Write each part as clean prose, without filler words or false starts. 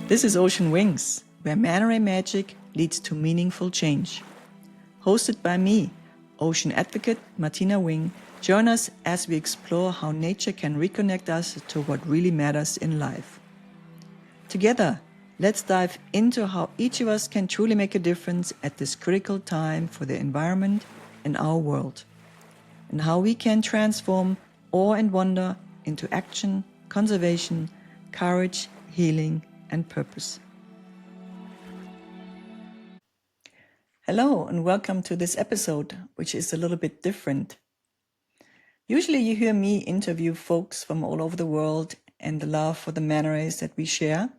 This is Ocean Wings, where manta ray magic leads to meaningful change. Hosted by me, ocean advocate Martina Wing, join us as we explore how nature can reconnect us to what really matters in life. Together, let's dive into how each of us can truly make a difference at this critical time for the environment and our world, and how we can transform awe and wonder into action, conservation, courage, healing, and purpose. Hello, and welcome to this episode, which is a little bit different. Usually you hear me interview folks from all over the world and the love for the manta rays that we share.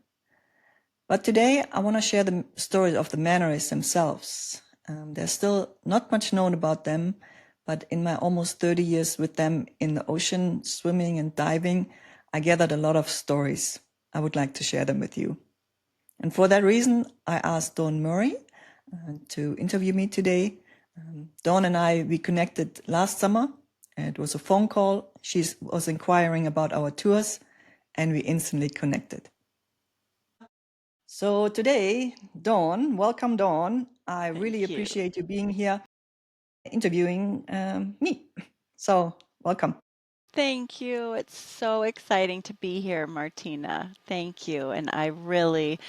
But today I want to share the stories of the manta rays themselves. There's still not much known about them, but in my almost 30 years with them in the ocean, swimming and diving, I gathered a lot of stories. I would like to share them with you. And for that reason, I asked Dawn Murray to interview me today. Dawn and we connected last summer. It was a phone call. She was inquiring about our tours, and we instantly connected. So today, Dawn, welcome, Dawn. I really appreciate you being here interviewing me. So welcome. Thank you. It's so exciting to be here, Martina. Thank you. And I really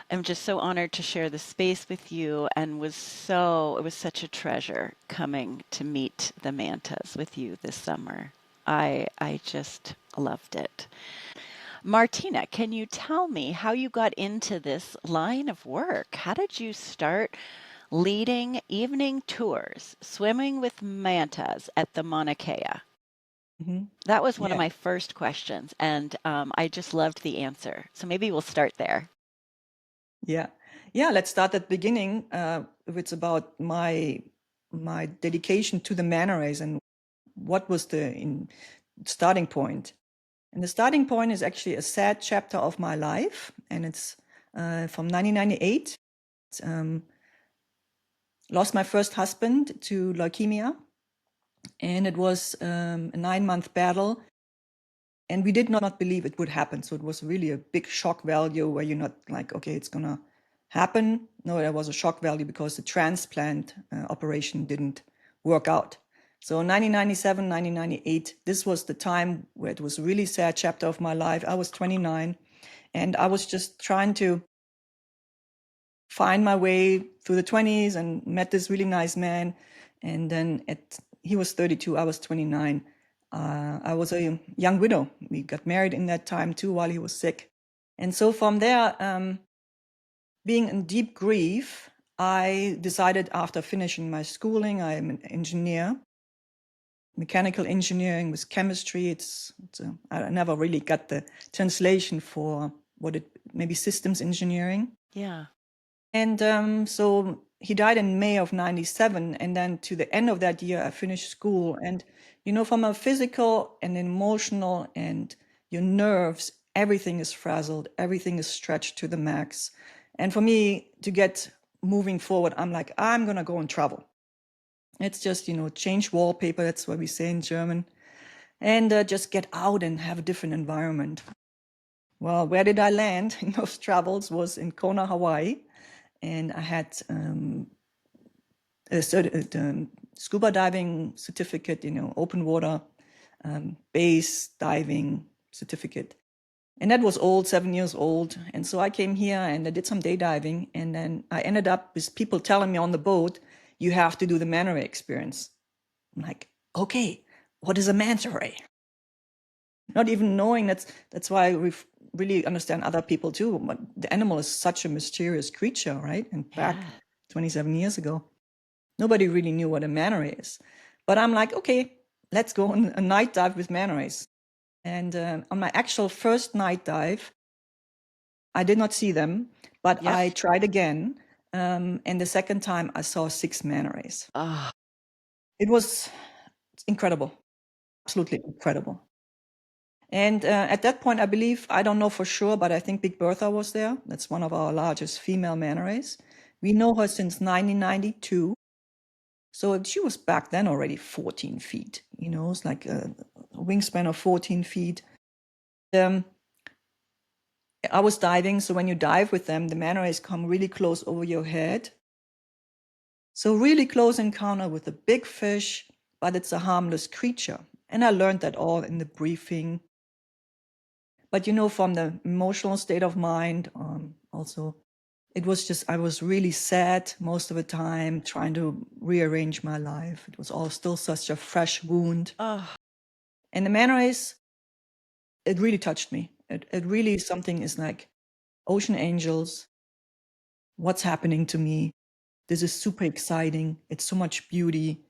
am just so honored to share the space with you and it was such a treasure coming to meet the mantas with you this summer. I just loved it. Martina, can you tell me how you got into this line of work? How did you start leading evening tours, swimming with mantas at the Mauna Kea? That was one of my first questions, and I just loved the answer. So maybe we'll start there. Yeah, let's start at the beginning. It's about my dedication to the manta rays and what was the starting point. And the starting point is actually a sad chapter of my life, and it's from 1998. Lost my first husband to leukemia, and it was a 9-month battle. And we did not believe it would happen. So it was really a big shock value where you're not like, okay, it's going to happen. No, there was a shock value because the transplant operation didn't work out. So 1997, 1998, this was the time where it was a really sad chapter of my life. I was 29 and I was just trying to find my way through the 20s and met this really nice man. And then he was 32, I was 29. I was a young widow. We got married in that time too while he was sick. And so from there, being in deep grief, I decided after finishing my schooling, I'm an engineer, mechanical engineering with chemistry. I never really got the translation for maybe systems engineering. Yeah. And so he died in May of 97. And then to the end of that year, I finished school. And, from a physical and emotional and your nerves, everything is frazzled, everything is stretched to the max. And for me to get moving forward, I'm like, I'm going to go and travel. It's just, change wallpaper. That's what we say in German. And just get out and have a different environment. Well, where did I land in those travels was in Kona, Hawaii. And I had a scuba diving certificate, open water base diving certificate. And that was old, 7 years old. And so I came here and I did some day diving. And then I ended up with people telling me on the boat, you have to do the manta ray experience. I'm like, okay, what is a manta ray? Not even knowing that's why we really understand other people too. But the animal is such a mysterious creature, right? And back 27 years ago, nobody really knew what a manta ray is. But I'm like, okay, let's go on a night dive with manta rays. And on my actual first night dive, I did not see them, but I tried again. And the second time I saw 6 manta rays. It was incredible, absolutely incredible. And at that point, I don't know for sure, but I think Big Bertha was there. That's one of our largest female manta rays. We know her since 1992. So she was back then already 14 feet, it's like a wingspan of 14 feet. I was diving, so when you dive with them, the manta rays come really close over your head. So really close encounter with a big fish, but it's a harmless creature. And I learned that all in the briefing. But from the emotional state of mind, also, it was just, I was really sad most of the time, trying to rearrange my life. It was all still such a fresh wound. Oh, And the manta rays, it really touched me. It really, something is like ocean angels. What's happening to me? This is super exciting. It's so much beauty.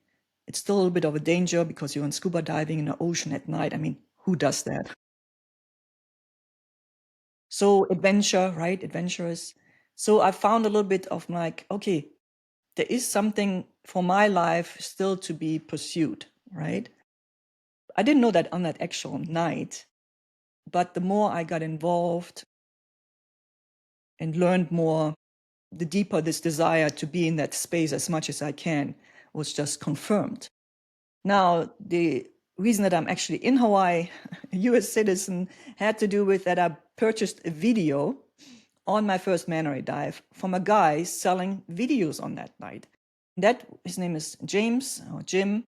It's still a little bit of a danger because you're in scuba diving in the ocean at night. I mean, who does that? So adventure, right? Adventurous. So I found a little bit of like, okay, there is something for my life still to be pursued, right? I didn't know that on that actual night, but the more I got involved and learned more, the deeper this desire to be in that space as much as I can was just confirmed. Now, the reason that I'm actually in Hawaii, a US citizen, had to do with that I purchased a video on my first manta ray dive from a guy selling videos on that night. His name is James or Jim,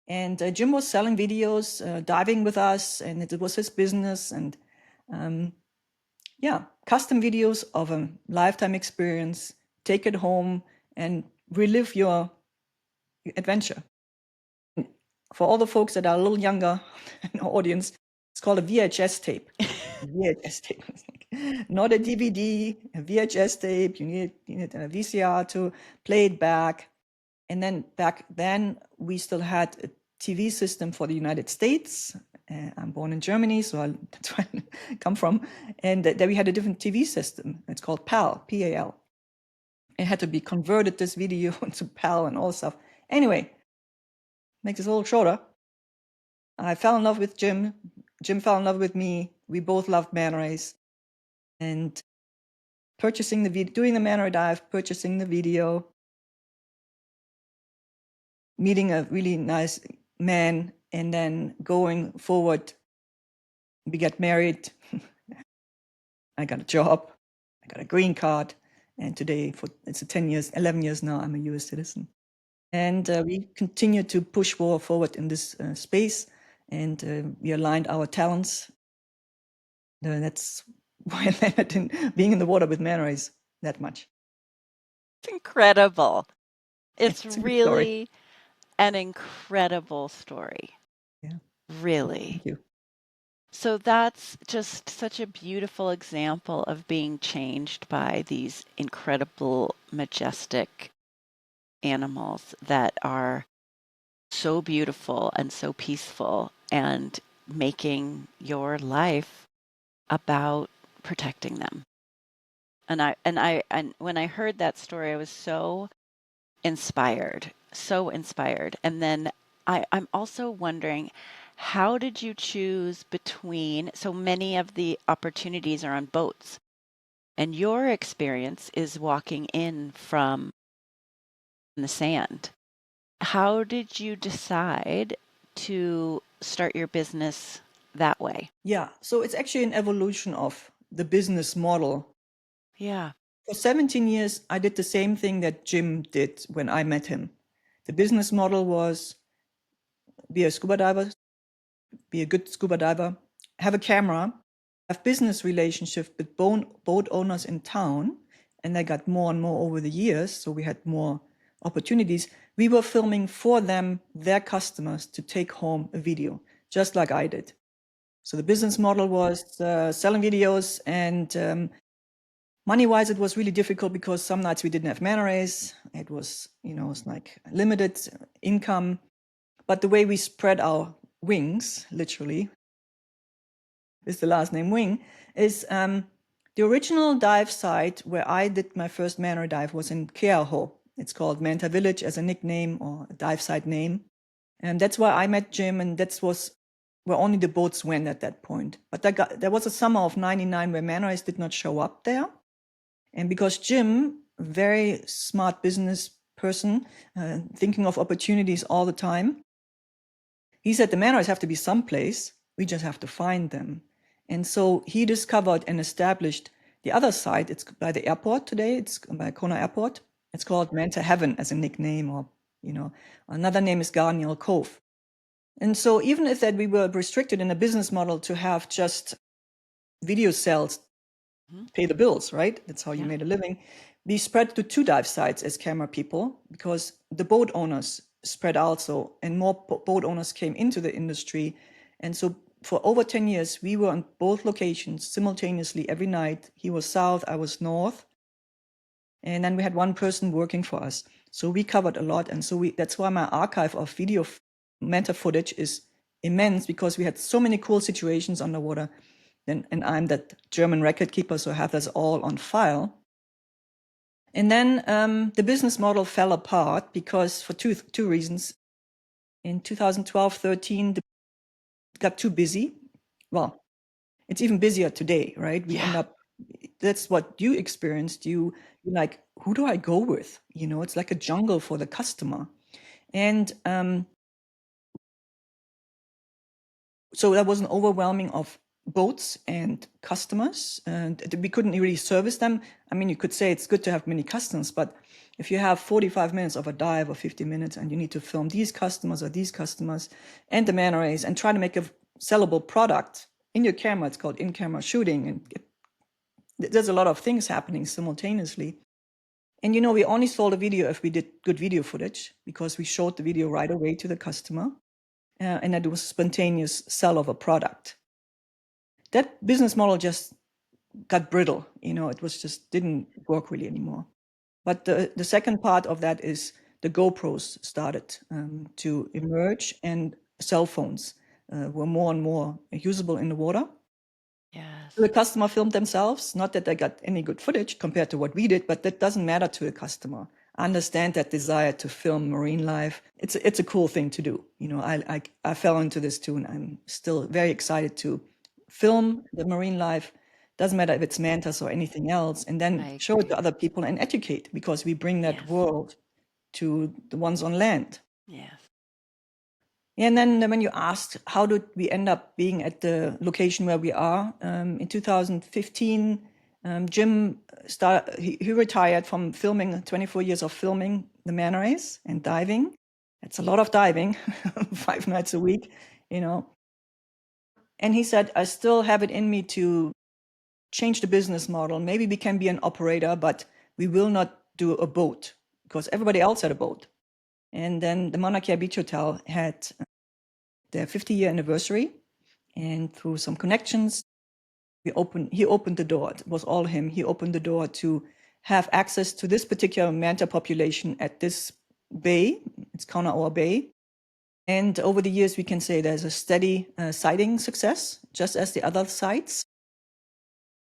and Jim was selling videos, diving with us, and it was his business. And custom videos of a lifetime experience. Take it home and relive your adventure. For all the folks that are a little younger in the audience, it's called a VHS tape. VHS tape, not a DVD, a VHS tape. You need a VCR to play it back. And then back then, we still had a TV system for the United States. I'm born in Germany, so that's where I come from. And there we had a different TV system. It's called PAL, P-A-L. It had to be converted, this video, into PAL and all stuff. Anyway, make this a little shorter. I fell in love with Jim. Jim fell in love with me. We both loved manta rays. And purchasing the video, doing the manta ray dive, purchasing the video, meeting a really nice man, and then going forward, we got married. I got a job. I got a green card. And today, it's 11 years now, I'm a US citizen. And we continue to push forward in this space. And we aligned our talents. That's why I landed in being in the water with manta rays that much. it's incredible. It's It's a good story. really an incredible story. Yeah. Really. Thank you. So that's just such a beautiful example of being changed by these incredible, majestic animals that are so beautiful and so peaceful, and making your life about protecting them. And when I heard that story, I was so inspired, so inspired. And then I'm also wondering, how did you choose between, so many of the opportunities are on boats, and your experience is walking in from the sand. How did you decide to start your business that way? Yeah. So it's actually an evolution of the business model. Yeah. For 17 years, I did the same thing that Jim did when I met him. The business model was be a scuba diver, be a good scuba diver, have a camera, have business relationships with boat owners in town. And I got more and more over the years. So we had more opportunities. We were filming for them, their customers, to take home a video, just like I did. So the business model was selling videos, and money-wise, it was really difficult because some nights we didn't have manta rays. It was, it's like limited income. But the way we spread our wings, literally, is the last name Wing, is the original dive site where I did my first manta ray dive was in Keaho. It's called Manta Village as a nickname or a dive site name. And that's where I met Jim, and that was where only the boats went at that point. But there was a summer of 99 where manta rays did not show up there. And because Jim, a very smart business person, thinking of opportunities all the time, he said the manta rays have to be someplace. We just have to find them. And so he discovered and established The other side, it's by the airport today. It's by Kona Airport. It's called Manta Heaven as a nickname, or another name is Garniel Cove. And so even if that we were restricted in a business model to have just video cells pay the bills, right? That's how you made a living. We spread to 2 dive sites as camera people because the boat owners spread also, and more boat owners came into the industry. And so for over 10 years, we were on both locations simultaneously every night. He was south, I was north. And then we had one person working for us. So we covered a lot. And so that's why my archive of video Manta footage is immense, because we had so many cool situations underwater. And I'm that German record keeper, so I have this all on file. And then the business model fell apart because for two reasons. In 2012-13, it got too busy. Well, it's even busier today, right? We end up, that's what you experienced. You're like, who do I go with? It's like a jungle for the customer. And so that was an overwhelming of boats and customers, and we couldn't really service them. I mean, you could say it's good to have many customers, but if you have 45 minutes of a dive or 50 minutes and you need to film these customers or these customers and the manta rays and try to make a sellable product in your camera, it's called in-camera shooting, and there's a lot of things happening simultaneously. And we only sold a video if we did good video footage, because we showed the video right away to the customer, and that was a spontaneous sell of a product. That business model just got brittle. It was just didn't work really anymore. But the second part of that is the GoPros started to emerge, and cell phones were more and more usable in the water. Yes. The customer filmed themselves. Not that they got any good footage compared to what we did, but that doesn't matter to the customer. I understand that desire to film marine life. It's a cool thing to do. I fell into this too, and I'm still very excited to film the marine life. Doesn't matter if it's mantas or anything else, and then show it to other people and educate, because we bring that world to the ones on land. Yes. And then when you asked how did we end up being at the location where we are, in 2015, Jim he retired from filming, 24 years of filming the manta rays and diving. It's a lot of diving, 5 nights a week, And he said, I still have it in me to change the business model. Maybe we can be an operator, but we will not do a boat, because everybody else had a boat. And then the Mauna Kea Beach Hotel had their 50-year anniversary, and through some connections, he opened the door. It was all him. He opened the door to have access to this particular manta population at this bay. It's Kaunaoa Bay. And over the years, we can say there's a steady sighting success, just as the other sites.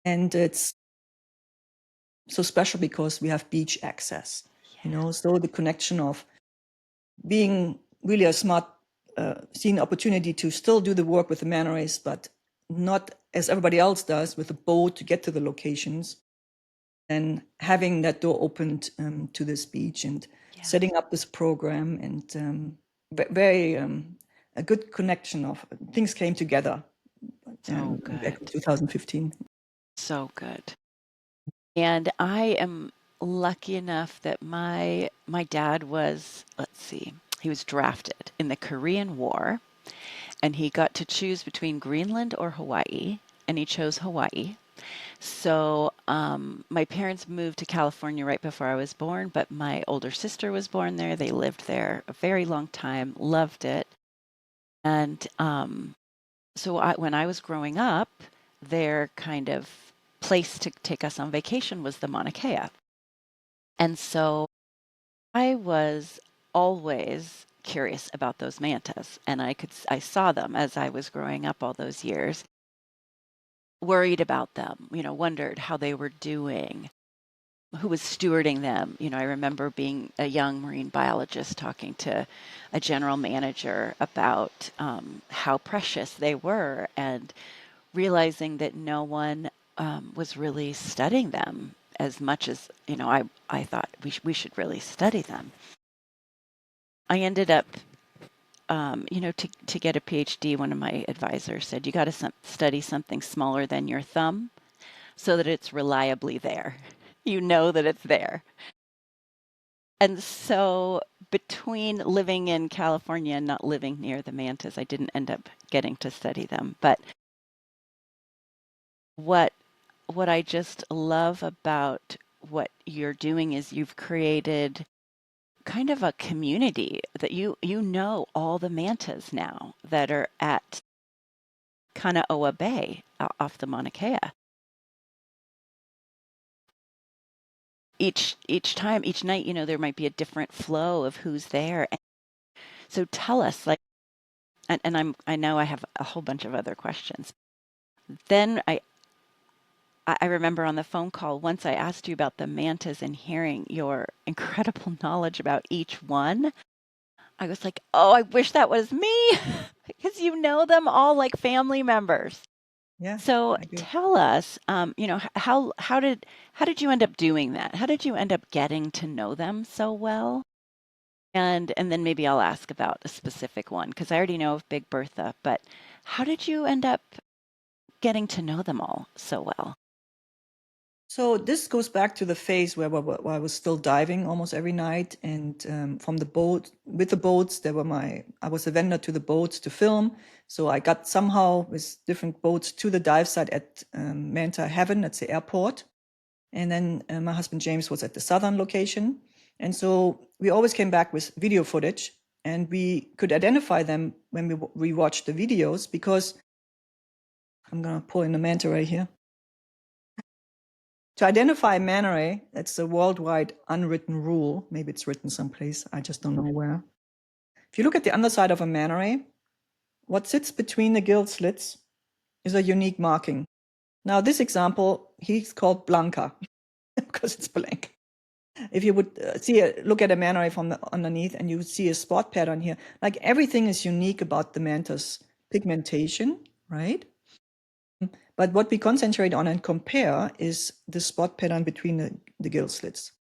And it's so special because we have beach access, so the connection of being really a smart, seeing opportunity to still do the work with the manta rays, but not as everybody else does with a boat to get to the locations, and having that door opened to this beach, and setting up this program, and very a good connection of things came together back in 2015. So good. And I am lucky enough that my dad was, let's see, he was drafted in the Korean War, and he got to choose between Greenland or Hawaii, and he chose Hawaii. So my parents moved to California right before I was born, but my older sister was born there. They lived there a very long time, loved it. And so when I was growing up, their kind of place to take us on vacation was the Mauna Kea. And so I was always curious about those mantas, and I saw them as I was growing up all those years, worried about them, wondered how they were doing, who was stewarding them. I remember being a young marine biologist talking to a general manager about how precious they were, and realizing that no one was really studying them as much as, I thought we should really study them. I ended up, to get a PhD, one of my advisors said, you got to study something smaller than your thumb. so that it's reliably there. You know that it's there. And so between living in California and not living near the mantas, I didn't end up getting to study them. But what what I just love about what you're doing is you've created kind of a community that you know all the mantas now that are at Kanaoa Bay off the Mauna Kea. Each time, each night, there might be a different flow of who's there. So tell us, like, and I know I have a whole bunch of other questions. Then I remember on the phone call, once I asked you about the mantas and hearing your incredible knowledge about each one, I was like, oh, I wish that was me because you know them all like family members. Yeah, So I do. tell us, how did you end up doing that? How did you end up getting to know them so well? And then maybe I'll ask about a specific one because I already know of Big Bertha, but how did you end up getting to know them all so well? So this goes back to the phase where I was still diving almost every night, and from the boat with the boats, I was a vendor to the boats to film. So I got somehow with different boats to the dive site at Manta Heaven, that's the airport, and then my husband James was at the southern location, and so we always came back with video footage, and we could identify them when we watched the videos because I'm gonna pull in the manta ray here. To identify a manta ray, that's a worldwide unwritten rule. Maybe it's written someplace, I just don't know where. If you look at the underside of a manta ray, what sits between the gill slits is a unique marking. Now, this example, he's called Blanca because it's blank. If you would look at a manta ray from the underneath, and you would see a spot pattern here, like everything is unique about the manta's pigmentation, right? But what we concentrate on and compare is the spot pattern between the gill slits.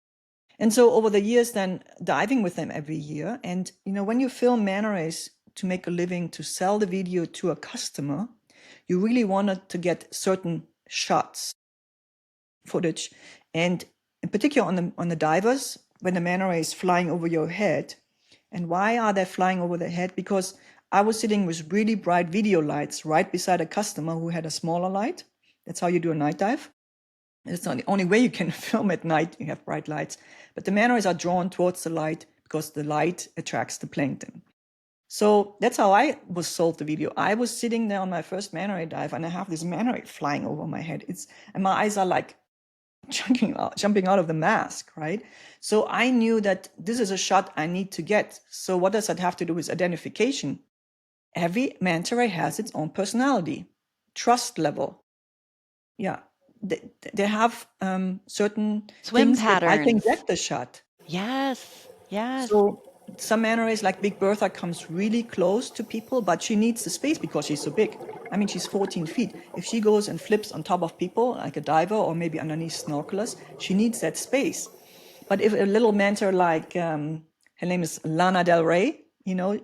And so over the years, then diving with them every year, and when you film manta rays to make a living, to sell the video to a customer, you really wanted to get certain shots, footage, and in particular on the divers, when the manta ray is flying over your head. And why are they flying over the head? Because I was sitting with really bright video lights right beside a customer who had a smaller light. That's how you do a night dive. It's not the only way you can film at night. You have bright lights, but the manta rays are drawn towards the light because the light attracts the plankton. So that's how I was sold the video. I was sitting there on my first manta ray dive, and I have this manta ray flying over my head. And my eyes are like jumping out of the mask, right? So I knew that this is a shot I need to get. So what does that have to do with identification? Every manta ray has its own personality, trust level. Yeah, they have certain Swim things that I can patterns. get the shot. Yes, yes. So some manta rays, like Big Bertha, comes really close to people, but she needs the space because she's so big. I mean, she's 14 feet. If she goes and flips on top of people, like a diver or maybe underneath snorkelers, she needs that space. But if a little manta like, her name is Lana Del Rey,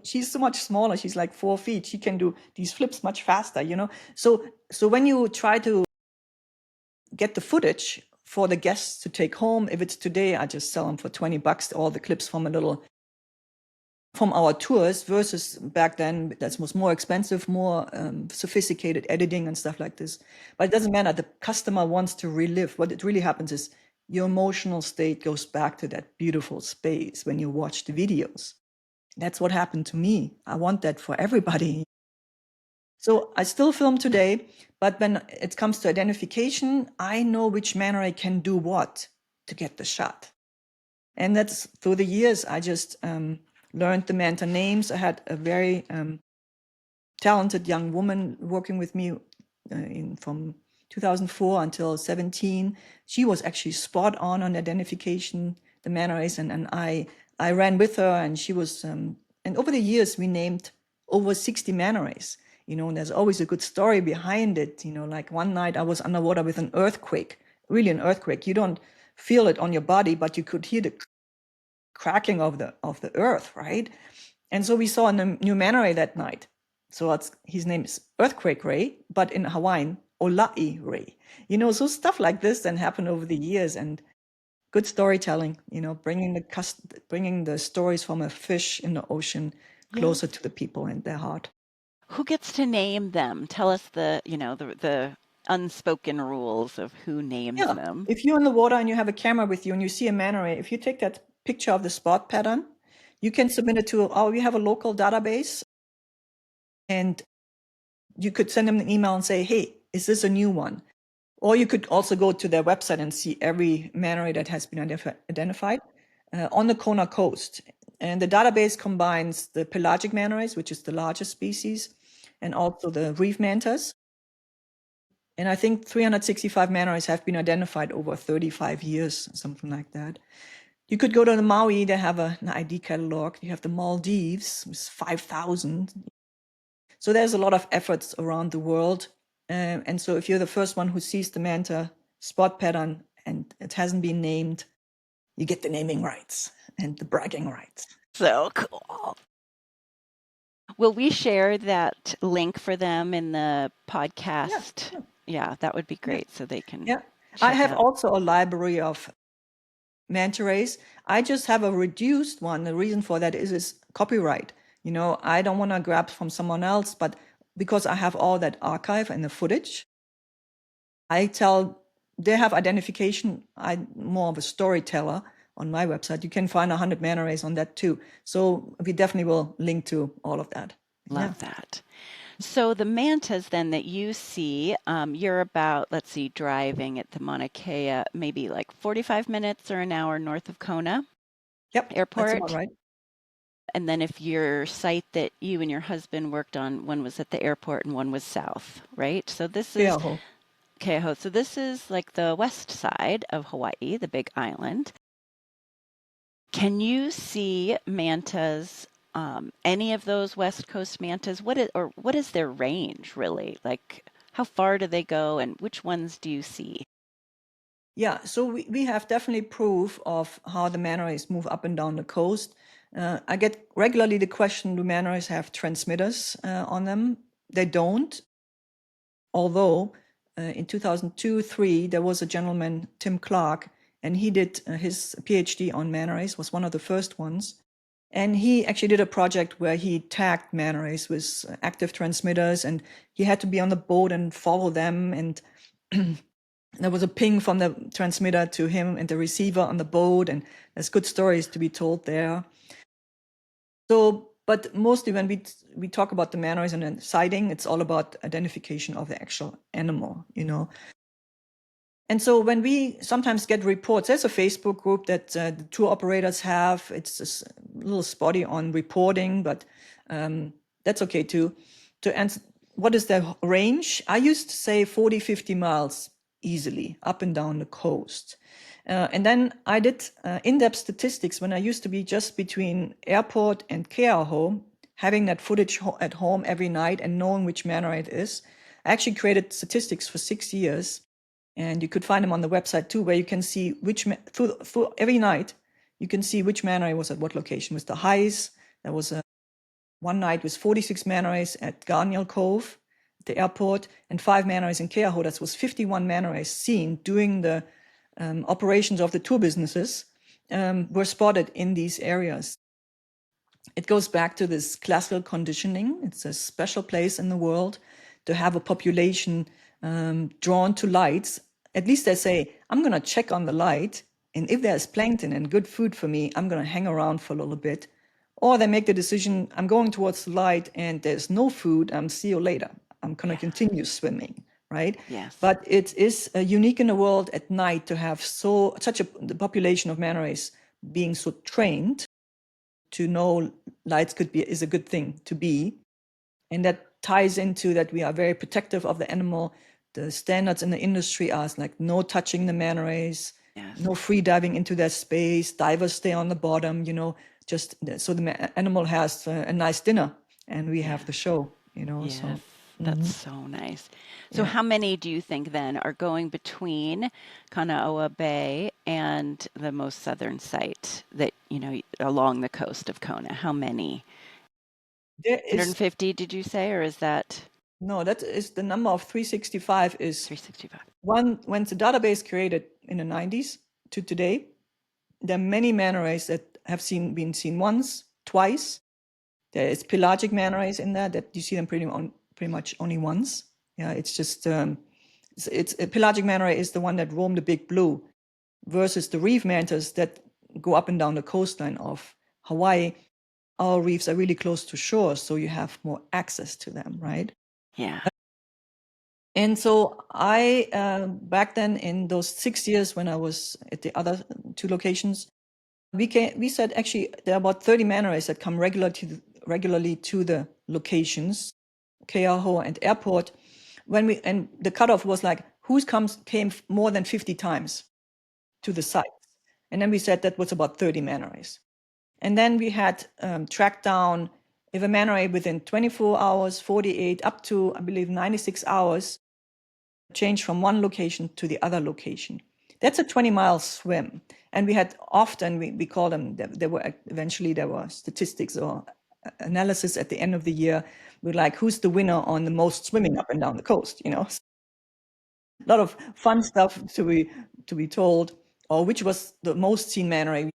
she's so much smaller. She's like 4 feet. She can do these flips much faster. So when you try to get the footage for the guests to take home, if it's today, I just sell them for $20, all the clips from our tours, versus back then that was more expensive, more sophisticated editing and stuff like this. But it doesn't matter. The customer wants to relive. What it really happens is your emotional state goes back to that beautiful space when you watch the videos. That's what happened to me. I want that for everybody. So I still film today, but when it comes to identification, I know which manner I can do what to get the shot. And that's through the years, I just learned the manta names. I had a very talented young woman working with me from 2004 until 17. She was actually spot on identification, the manta rays, and I ran with her, and she was, and over the years, we named over 60 manta rays. And there's always a good story behind it. Like one night I was underwater with an earthquake, really an earthquake. You don't feel it on your body, but you could hear the cracking of the earth, right? And so we saw a new manta ray that night. So his name is Earthquake Ray, but in Hawaiian, Olai ray. So stuff like this then happened over the years, and good storytelling, bringing the stories from a fish in the ocean Yes. closer to the people and their heart. Who gets to name them? Tell us the unspoken rules of who names Yeah, them. if you're in the water and you have a camera with you and you see a manta ray, if you take that picture of the spot pattern, you can submit it to, we have a local database, and you could send them an email and say, hey, is this a new one? Or you could also go to their website and see every manta ray that has been identified on the Kona coast. And the database combines the pelagic manta rays, which is the largest species, and also the reef mantas. And I think 365 manta rays have been identified over 35 years, something like that. You could go to the Maui, they have an ID catalog. You have the Maldives, with 5,000. So there's a lot of efforts around the world. And so if you're the first one who sees the manta spot pattern and it hasn't been named, you get the naming rights and the bragging rights. So cool. Will we share that link for them in the podcast? Yeah. Yeah, that would be Yeah. great so they can Yeah. I check have out. also a library of manta rays. I just have a reduced one. The reason for that is copyright. I don't want to grab from someone else, but because I have all that archive and the footage, they have identification. I'm more of a storyteller on my website. You can find 100 manta rays on that too. So we definitely will link to all of that. Yeah. Love that. So the mantas then that you see, you're about, let's see, driving at the Mauna Kea, maybe like 45 minutes or an hour north of Kona Yep. That's about Airport. right. And then if your site that you and your husband worked on, one was at the airport and one was south, right? So this is Keaho. Keauhou. So this is like the west side of Hawaii, the big island. Can you see mantas, any of those West Coast mantas? What is their range really? Like how far do they go and which ones do you see? Yeah, so we have definitely proof of how the manta rays move up and down the coast. I get regularly the question, do manta rays have transmitters on them? They don't, although in 2002-3, there was a gentleman, Tim Clark, and he did his PhD on manta rays, was one of the first ones. And he actually did a project where he tagged manta rays with active transmitters, and he had to be on the boat and follow them. And there was a ping from the transmitter to him and the receiver on the boat, and there's good stories to be told there. So, but mostly when we talk about the manta rays and then sighting, it's all about identification of the actual animal. And so when we sometimes get reports, there's a Facebook group that the tour operators have. It's a little spotty on reporting, but that's okay too. To answer, what is the range? I used to say 40, 50 miles easily up and down the coast. And then I did in-depth statistics when I used to be just between airport and Keauhou, having that footage at home every night and knowing which manta ray it is. I actually created statistics for 6 years, and you could find them on the website too, where you can see through every night, you can see which manta ray was at what location. With the highs, there was one night with 46 manta rays at Garniel Cove, at the airport, and 5 manta rays in Keauhou. That was 51 manta rays seen during the operations of the tour businesses were spotted in these areas. It goes back to this classical conditioning. It's a special place in the world to have a population drawn to lights. At least they say, I'm going to check on the light, and if there's plankton and good food for me, I'm going to hang around for a little bit. Or they make the decision, I'm going towards the light and there's no food, see you later. I'm going to continue swimming, right? Yes. But it is unique in the world at night to have the population of manta rays being so trained to know lights is a good thing to be. And that ties into that we are very protective of the animal. The standards in the industry are like no touching the manta rays, Yes. no free diving into their space, divers stay on the bottom, just so the animal has a nice dinner and we have the show, Yes, so. that's so nice. So Yeah. how many do you think then are going between Kanaoa Bay and the most southern site that, along the coast of Kona? How many? There is 150, did you say, or is that? No, that is the number of 365 is 365. when the database created in the 90s to today. There are many manta rays that have been seen once, twice. There is pelagic manta rays in there that you see them pretty much only once. Yeah, it's just it's a pelagic manta ray is the one that roam the big blue, versus the reef mantas that go up and down the coastline of Hawaii. Our reefs are really close to shore, so you have more access to them, right? Yeah. And so I, back then in those 6 years when I was at the other two locations, we said actually there are about 30 manta rays that come regularly to the locations, Keauhou and Airport. And the cutoff was like, came more than 50 times to the site. And then we said that was about 30 manta rays. And then we had tracked down if a manta ray within 24 hours, 48, up to, I believe, 96 hours, change from one location to the other location. That's a 20-mile swim. And we had often, we call them, there were statistics or analysis at the end of the year. We're like, who's the winner on the most swimming up and down the coast, you know? A lot of fun stuff to be told, or which was the most seen manta ray.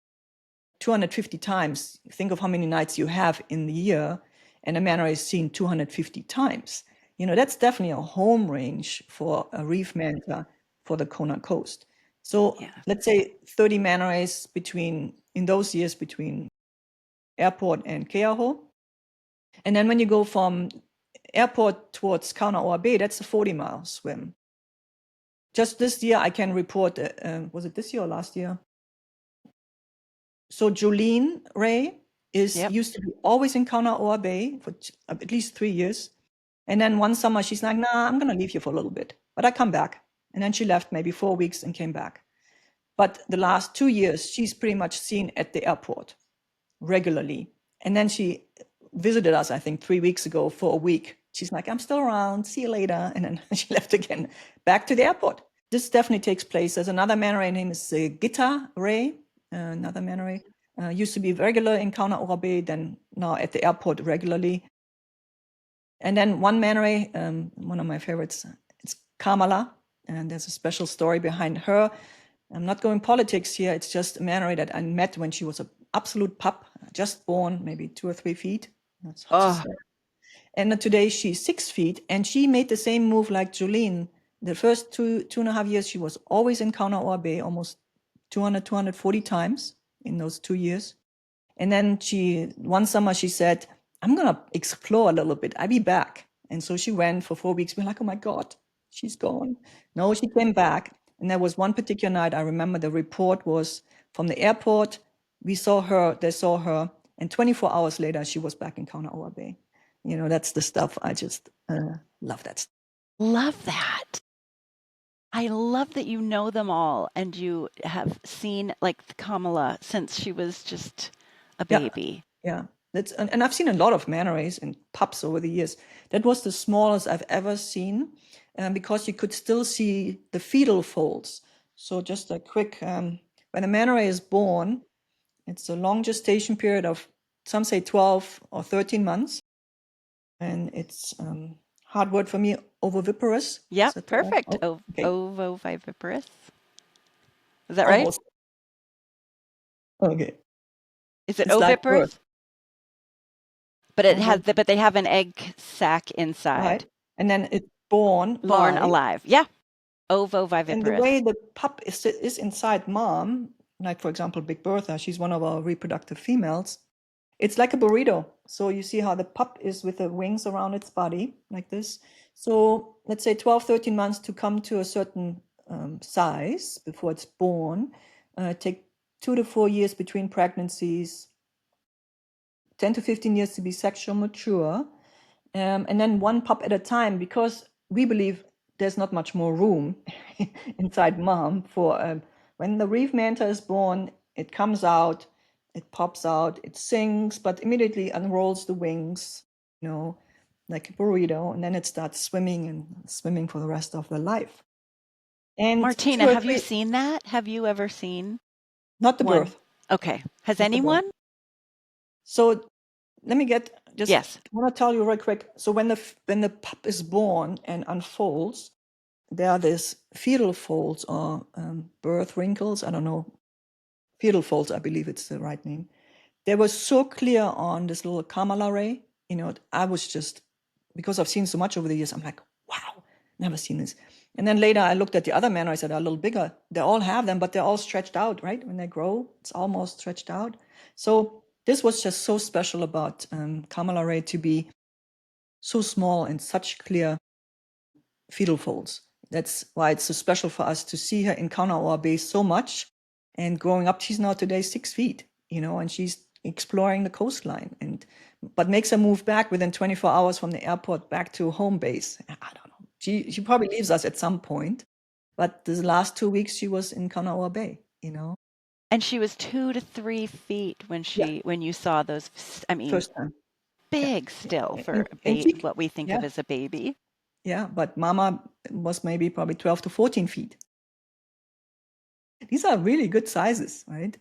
250 times. Think of how many nights you have in the year, and a manta ray is seen 250 times. You know, that's definitely a home range for a reef manta for the Kona coast. So Yeah. let's say 30 manta rays in those years between Airport and Keauhou. And then when you go from Airport towards Kaunaoa Bay, that's a 40-mile swim. Just this year, I can report, was it this year or last year? So Jolene Ray used to be always in Kaunaoa Bay for at least 3 years. And then one summer she's like, nah, I'm going to leave you for a little bit. But I come back. And then she left maybe 4 weeks and came back. But the last 2 years, she's pretty much seen at the airport regularly. And then she visited us, I think, 3 weeks ago for a week. She's like, I'm still around. See you later. And then she left again, back to the airport. This definitely takes place. There's another manta ray named Gitta Ray, another manta ray. Used to be regular in Kaunaoa Bay, then now at the airport regularly. And then one manta ray, one of my favorites, it's Kamala, and there's a special story behind her. I'm not going politics here. It's just a manta ray that I met when she was an absolute pup, just born, maybe 2 or 3 feet. That's hard to say. And today she's 6 feet, and she made the same move like Jolene. The first two and a half years, she was always in Kaunaoa Bay, almost 240 times in those 2 years. And then one summer she said, I'm going to explore a little bit. I'll be back. And so she went for 4 weeks. We're like, oh my God, she's gone. No, she came back. And there was one particular night, I remember the report was from the airport. They saw her. And 24 hours later, she was back in Kaunaoa Bay. You know, that's the stuff I just love that. Love that. I love that you know them all and you have seen like Kamala since she was just a baby. Yeah. And I've seen a lot of manta rays and pups over the years. That was the smallest I've ever seen, because you could still see the fetal folds. So just a quick, when a manta ray is born, it's a long gestation period of, some say 12 or 13 months. And it's hard word for me, ovoviparous. Yeah, perfect. Okay. Ovoviviparous. Is that Almost. right? Okay. Is it It's like oviparous? birth. But they have an egg sac inside. Right. And then it's born alive. Yeah. Ovoviviparous. And the way the pup is inside mom, like for example, Big Bertha, she's one of our reproductive females. It's like a burrito. So you see how the pup is with the wings around its body like this. So let's say 12, 13 months to come to a certain size before it's born. Take 2 to 4 years between pregnancies, 10 to 15 years to be sexual mature. And then one pup at a time, because we believe there's not much more room inside mom for when the reef manta is born, it comes out, it pops out, it sings, but immediately unrolls the wings, you know, like a burrito, and then it starts swimming for the rest of their life. And Martina, have you seen that? Have you ever seen? Not the birth. Okay. Has anyone? So let me get just Yes. want to tell you real quick. So when the pup is born and unfolds, there are these fetal folds or birth wrinkles. I don't know, fetal folds. I believe it's the right name. They were so clear on this little Kamala ray. I was just, because I've seen so much over the years, I'm like, wow, never seen this. And then later I looked at the other men, I said, are a little bigger. They all have them, but they're all stretched out, right? When they grow, it's almost stretched out. So this was just so special about Kamala ray to be so small and such clear fetal folds. That's why it's so special for us to see her encounter our base so much. And growing up, she's now today 6 feet, and she's exploring the coastline, but makes her move back within 24 hours from the airport back to home base. I don't know. She probably leaves us at some point, but the last 2 weeks she was in Kanawa Bay. And she was 2 to 3 feet when Yeah, you saw those. I mean, first time. Yeah, big still for and she, what we think of yeah, as a baby. yeah, but Mama was maybe probably 12 to 14 feet. These are really good sizes, right?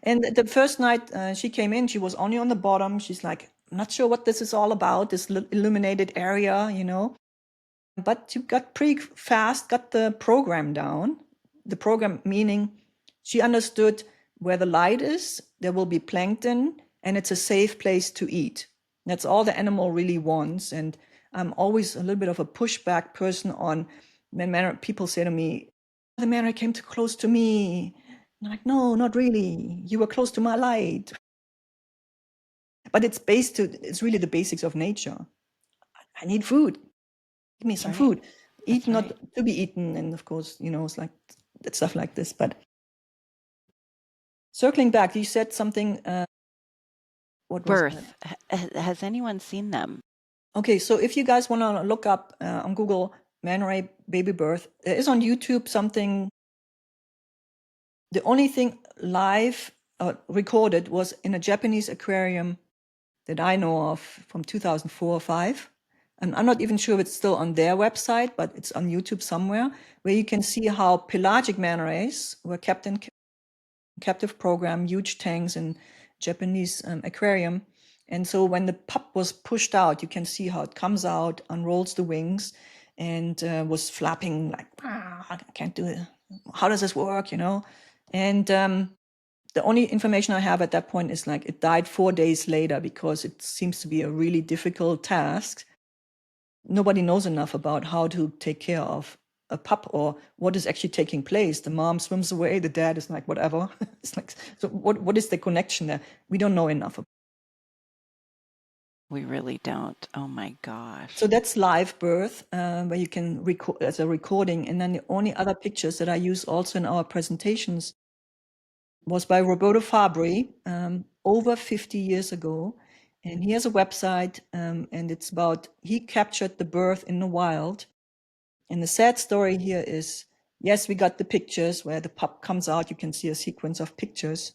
And the first night she came in, she was only on the bottom. She's like, I'm not sure what this is all about, this illuminated area. But she got pretty fast, got the program down. The program meaning she understood where the light is, there will be plankton, and it's a safe place to eat. That's all the animal really wants. And I'm always a little bit of a pushback person on when people say to me, the manta came too close to me. I'm like, no, not really. You were close to my light. But it's really the basics of nature. I need food. Give me That's some right. food. Eat, That's not right. to be eaten. And of course, it's like that stuff like this. But circling back, you said something. What was that? Birth. Has anyone seen them? Okay, so if you guys want to look up on Google man ray baby birth, there is on YouTube something. The only thing live recorded was in a Japanese aquarium that I know of from 2004 or 5. And I'm not even sure if it's still on their website, but it's on YouTube somewhere, where you can see how pelagic manta rays were kept in captive program, huge tanks in Japanese aquarium. And so when the pup was pushed out, you can see how it comes out, unrolls the wings, and was flapping like, I can't do it. How does this work? And the only information I have at that point is like it died 4 days later because it seems to be a really difficult task. Nobody knows enough about how to take care of a pup or what is actually taking place. The mom swims away, the dad is like, whatever. It's like, so what is the connection there? We don't know enough. We really don't. Oh my gosh. So that's live birth, where you can record as a recording. And then the only other pictures that I use also in our presentations was by Roberto Fabri over 50 years ago. And he has a website, and it's about, he captured the birth in the wild. And the sad story here is, yes, we got the pictures where the pup comes out. You can see a sequence of pictures,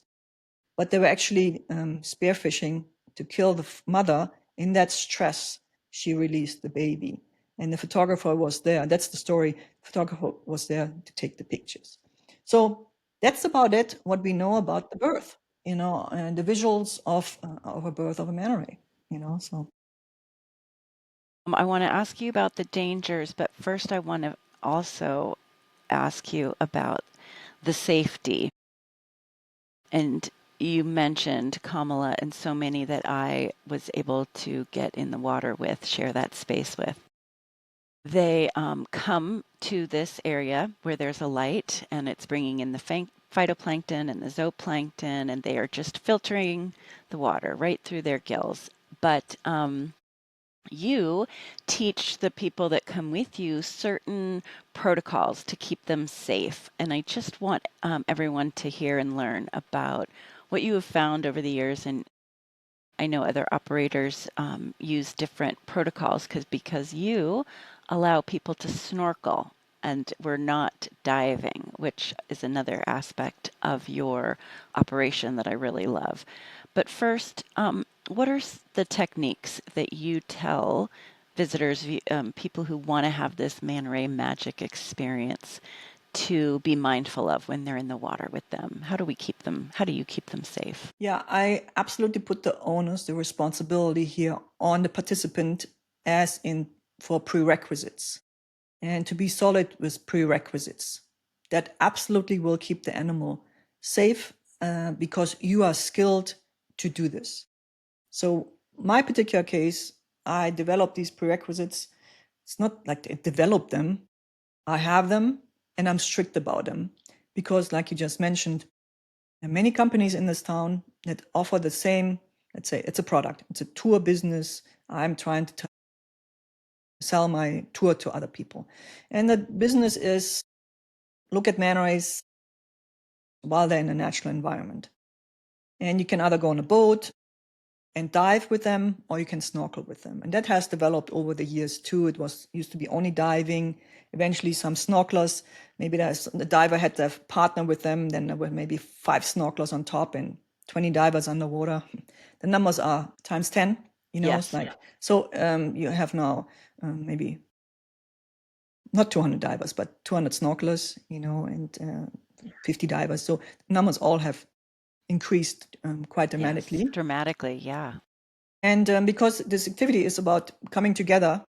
but they were actually spearfishing to kill the mother. In that stress, she released the baby. And the photographer was there. That's the story. The photographer was there to take the pictures. So that's about it, what we know about the birth, and the visuals of a birth of a manta ray, so. I want to ask you about the dangers, but first I want to also ask you about the safety. And you mentioned Kamala and so many that I was able to get in the water with, share that space with. They come to this area where there's a light and it's bringing in the phytoplankton and the zooplankton, and they are just filtering the water right through their gills. But you teach the people that come with you certain protocols to keep them safe. And I just want everyone to hear and learn about what you have found over the years. And I know other operators use different protocols because you allow people to snorkel and we're not diving, which is another aspect of your operation that I really love. But first, what are the techniques that you tell visitors, people who want to have this man ray magic experience, to be mindful of when they're in the water with them? How do you keep them safe? Yeah, I absolutely put the onus, the responsibility here on the participant as in for prerequisites, and to be solid with prerequisites. That absolutely will keep the animal safe because you are skilled to do this. So my particular case, I developed these prerequisites. It's not like I developed them. I have them and I'm strict about them because, like you just mentioned, there are many companies in this town that offer the same, let's say it's a product, it's a tour business. I'm trying to sell my tour to other people. And the business is look at man rays while they're in a natural environment. And you can either go on a boat and dive with them, or you can snorkel with them. And that has developed over the years too. It was used to be only diving. Eventually, some snorkelers, maybe the diver had their partner with them. Then there were maybe 5 snorkelers on top and 20 divers underwater. The numbers are times 10. It's Yes. like so. You have now maybe not 200 divers, but 200 snorkelers. And 50 divers. So numbers all have increased quite dramatically. Yes, dramatically, yeah. And because this activity is about coming together,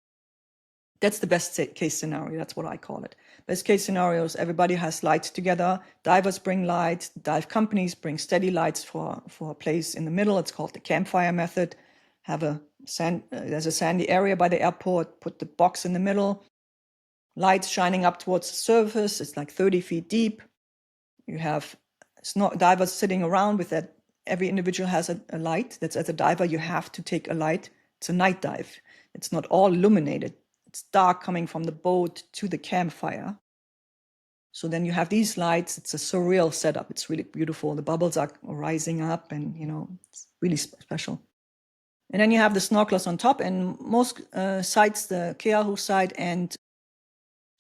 that's the best case scenario. That's what I call it. Best case scenarios, everybody has lights together. Divers bring lights. Dive companies bring steady lights for a place in the middle. It's called the campfire method. There's a sandy area by the airport. Put the box in the middle. Lights shining up towards the surface. It's like 30 feet deep. You have divers sitting around with that. Every individual has a light. That's as a diver, you have to take a light. It's a night dive. It's not all illuminated. It's dark coming from the boat to the campfire. So then you have these lights. It's a surreal setup. It's really beautiful. The bubbles are rising up and, it's really special. And then you have the snorkelers on top, and most sites, the Keahu site and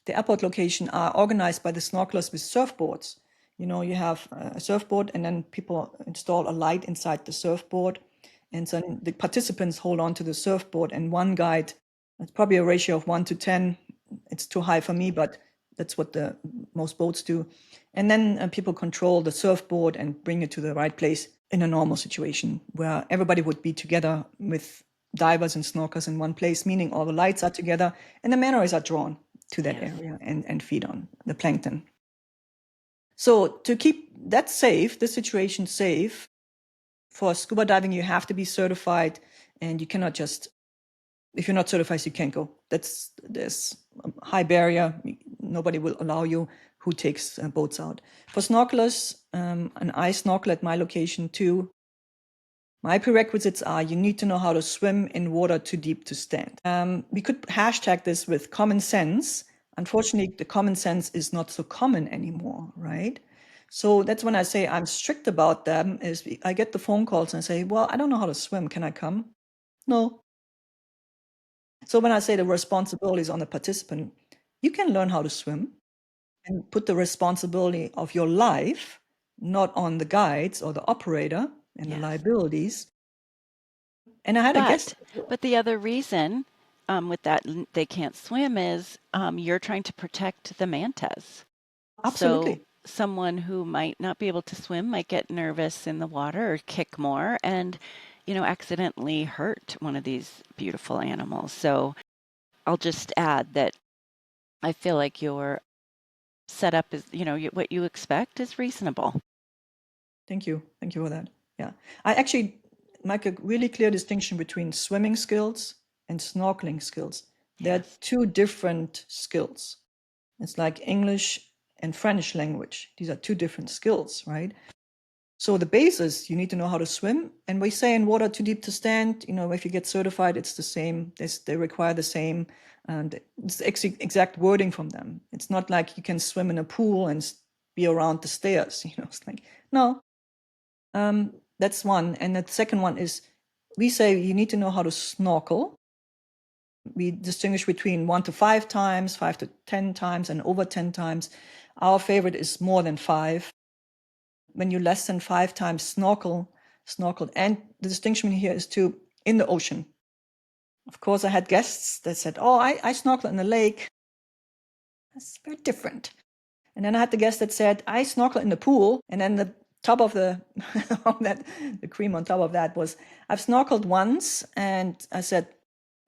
the airport location, are organized by the snorkelers with surfboards. You have a surfboard and then people install a light inside the surfboard. And so the participants hold on to the surfboard, and one guide, it's probably a ratio of 1 to 10. It's too high for me, but that's what the most boats do. And then people control the surfboard and bring it to the right place in a normal situation where everybody would be together with divers and snorkels in one place, meaning all the lights are together and the man rays are drawn to that area and feed on the plankton. So to keep that safe, the situation safe, for scuba diving, you have to be certified, and you cannot just, if you're not certified, you can't go. There's a high barrier. Nobody will allow you who takes boats out. For snorkelers, and I snorkel at my location too, my prerequisites are you need to know how to swim in water too deep to stand. We could hashtag this with common sense. Unfortunately, the common sense is not so common anymore, right? So that's when I say I'm strict about them, is I get the phone calls and I say, well, I don't know how to swim. Can I come? No. So when I say the responsibility is on the participant, you can learn how to swim and put the responsibility of your life not on the guides or the operator and the liabilities. And I had a guest. But the other reason with that they can't swim is you're trying to protect the mantas. Absolutely. So someone who might not be able to swim might get nervous in the water or kick more and, accidentally hurt one of these beautiful animals. So I'll just add that I feel like your setup is, what you expect is reasonable. Thank you. Thank you for that. Yeah. I actually make a really clear distinction between swimming skills and snorkeling skills. They're two different skills. It's like English and French language. These are two different skills, right? So the basis, you need to know how to swim. And we say in water too deep to stand, if you get certified, it's the same. They require the same. And it's the exact wording from them. It's not like you can swim in a pool and be around the stairs. It's like, no. That's one. And the second one is we say you need to know how to snorkel. We distinguish between 1 to 5 times, 5 to 10 times, and over 10 times. Our favorite is more than 5. When you less than 5 times snorkeled, and the distinction here is to in the ocean. Of course, I had guests that said, oh, I snorkel in the lake. That's very different. And then I had the guest that said, I snorkel in the pool. And then the top of the, the cream on top of that was, I've snorkeled once. And I said,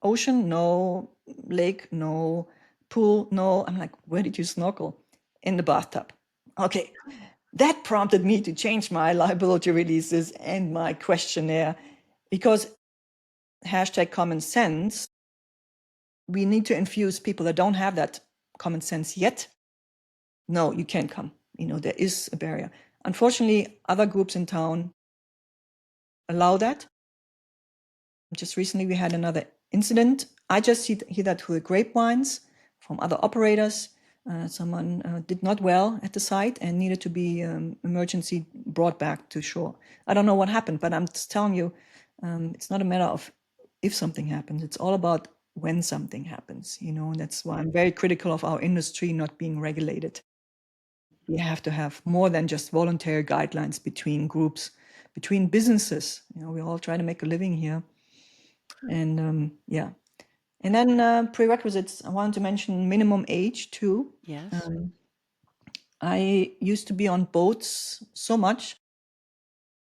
ocean, no. Lake, no. Pool, no. I'm like, where did you snorkel? In the bathtub. Okay. That prompted me to change my liability releases and my questionnaire, because hashtag common sense, we need to infuse people that don't have that common sense yet. No, you can't come. There is a barrier. Unfortunately, other groups in town allow that. Just recently, we had another incident. I just hear that through the grapevines from other operators. Someone did not well at the site and needed to be emergency brought back to shore. I don't know what happened, but I'm just telling you, it's not a matter of if something happens. It's all about when something happens, and that's why I'm very critical of our industry not being regulated. We have to have more than just voluntary guidelines between groups, between businesses. We all try to make a living here. And yeah. And then prerequisites, I wanted to mention minimum age too. Yes. I used to be on boats so much.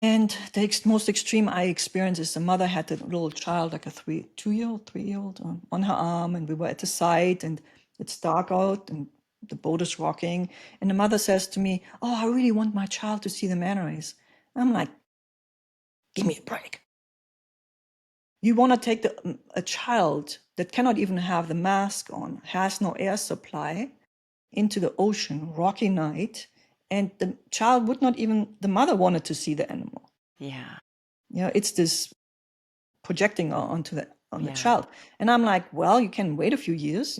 And the most extreme I experienced is the mother had a little child, like a 2-year-old, 3-year-old on her arm. And we were at the site and it's dark out and the boat is rocking. And the mother says to me, oh, I really want my child to see the manta rays. I'm like, give me a break. You want to take a child that cannot even have the mask on, has no air supply, into the ocean, rocky night, and the child would not even, the mother wanted to see the animal. Yeah. It's this projecting on the Yeah. child. And I'm like, well, you can wait a few years.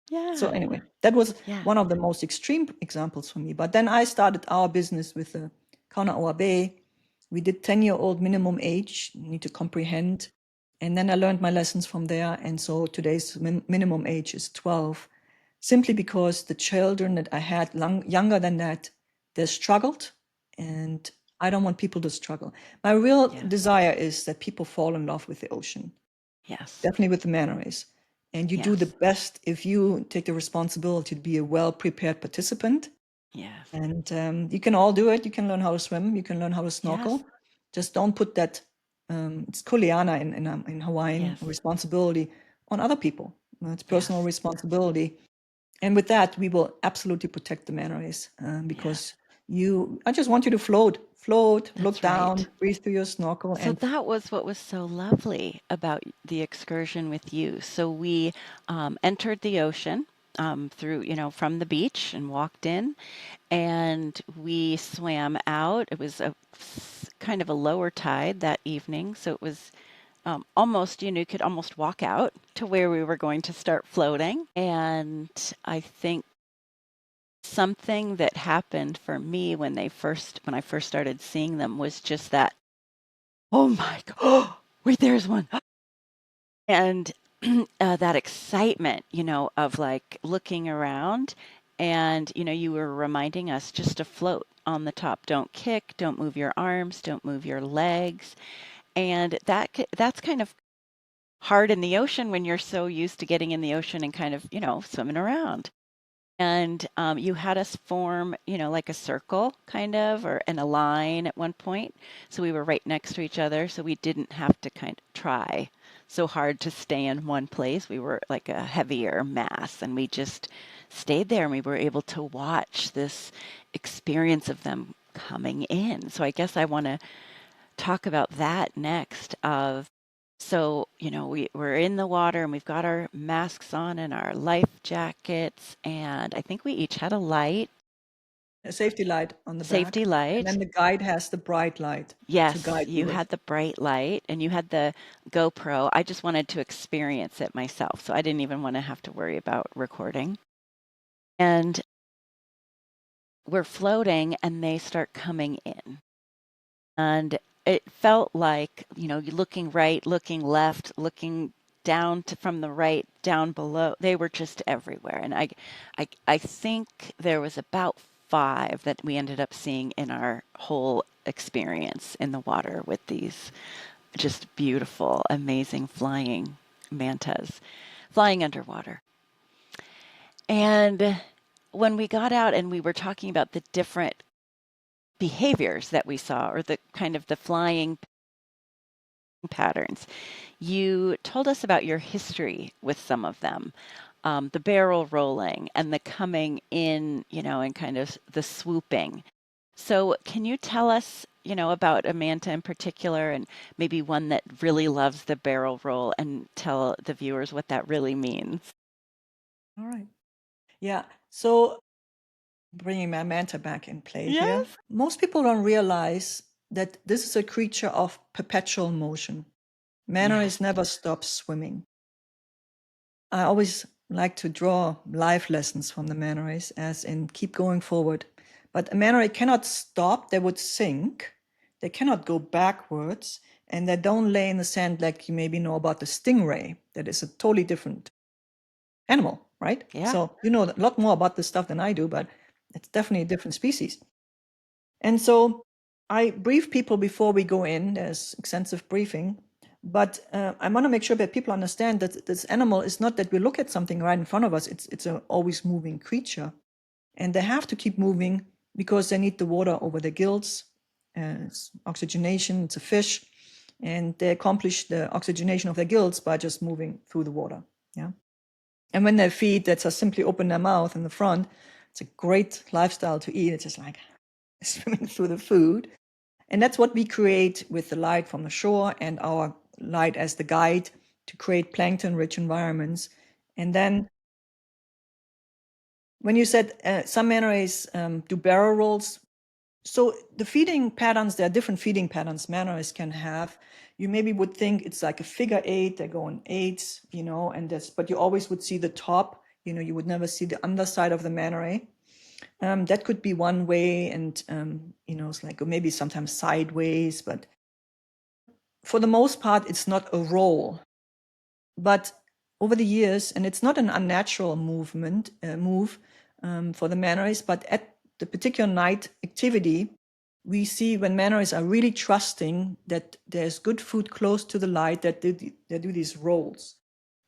Yeah. So anyway, that was Yeah. one of the most extreme examples for me. But then I started our business with the Kauna'oa Bay. We did 10-year-old minimum age, you need to comprehend. And then I learned my lessons from there. And so today's minimum age is 12, simply because the children that I had younger than that, they struggled. And I don't want people to struggle. My real desire is that people fall in love with the ocean. Yes. Definitely with the manta rays. And you do the best if you take the responsibility to be a well-prepared participant. Yes. And you can all do it. You can learn how to swim. You can learn how to snorkel. Yes. Just don't put that, it's kuleana in Hawaiian, responsibility on other people. It's personal responsibility. And with that, we will absolutely protect the manta rays because I just want you to float, look down, breathe through your snorkel. So that was what was so lovely about the excursion with you. So we entered the ocean through, from the beach and walked in, and we swam out. It was a kind of a lower tide that evening, so it was almost, you could almost walk out to where we were going to start floating. And I think something that happened for me when I first started seeing them was just that, oh my God, oh, wait, there's one. And that excitement, of like looking around, and, you were reminding us just to float on the top. Don't kick, don't move your arms, don't move your legs. And that's kind of hard in the ocean when you're so used to getting in the ocean and kind of, swimming around. And you had us form, like a circle kind of, or in a line at one point. So we were right next to each other. So we didn't have to kind of try so hard to stay in one place. We were like a heavier mass, and we just stayed there, and we were able to watch this experience of them coming in. So I guess I want to talk about that next of, so, we're in the water and we've got our masks on and our life jackets, and I think we each had a light. A safety light on the Safety back. And then light. the guide has the bright light to Yes, guide you you with. had the bright light and you had the GoPro. I just wanted to experience it myself, so I didn't even want to have to worry about recording. And we're floating and they start coming in. And it felt like, you're looking right, looking left, looking down from the right, down below. They were just everywhere. And I think there was about 5 that we ended up seeing in our whole experience in the water with these just beautiful, amazing flying mantas flying underwater. And when we got out and we were talking about the different behaviors that we saw, or the kind of the flying patterns, you told us about your history with some of them, the barrel rolling and the coming in, and kind of the swooping. So, can you tell us, about a manta in particular, and maybe one that really loves the barrel roll, and tell the viewers what that really means? All right. Yeah. So bringing my manta back in play here. Yes. Most people don't realize that this is a creature of perpetual motion. Manta Yes. rays never stop swimming. I always like to draw life lessons from the manta rays, as in keep going forward. But a manta ray cannot stop, they would sink. They cannot go backwards, and they don't lay in the sand like you maybe know about the stingray. That is a totally different animal, right? Yeah. So you know a lot more about this stuff than I do, but it's definitely a different species. And so I brief people before we go in. There's extensive briefing, but I want to make sure that people understand that this animal is not that we look at something right in front of us. It's an always moving creature, and they have to keep moving because they need the water over their gills. It's oxygenation. It's a fish, and they accomplish the oxygenation of their gills by just moving through the water. Yeah. And when they feed, that's just simply open their mouth in the front. It's a great lifestyle to eat. It's just like swimming through the food. And that's what we create with the light from the shore and our light as the guide to create plankton-rich environments. And then when you said some manta rays do barrel rolls, so the feeding patterns, there are different feeding patterns manta rays can have. You maybe would think it's like a figure eight, they go in eights, and that's, but you always would see the top, you would never see the underside of the manta ray. That could be one way, and it's like, or maybe sometimes sideways, but for the most part, it's not a roll. But over the years, and it's not an unnatural move for the manta rays, but at the particular night activity, we see when manta rays are really trusting that there's good food close to the light, that they do these rolls.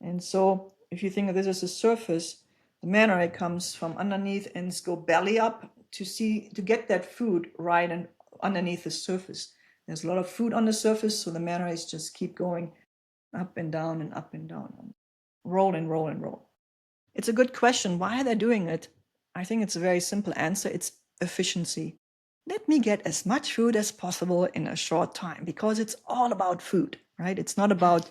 And so if you think of this as a surface, the manta ray comes from underneath and go belly up to get that food right and underneath the surface. There's a lot of food on the surface, so the manta rays just keep going up and down and up and down, and roll and roll and roll. It's a good question. Why are they doing it? I think it's a very simple answer. It's efficiency. Let me get as much food as possible in a short time, because it's all about food, right? It's not about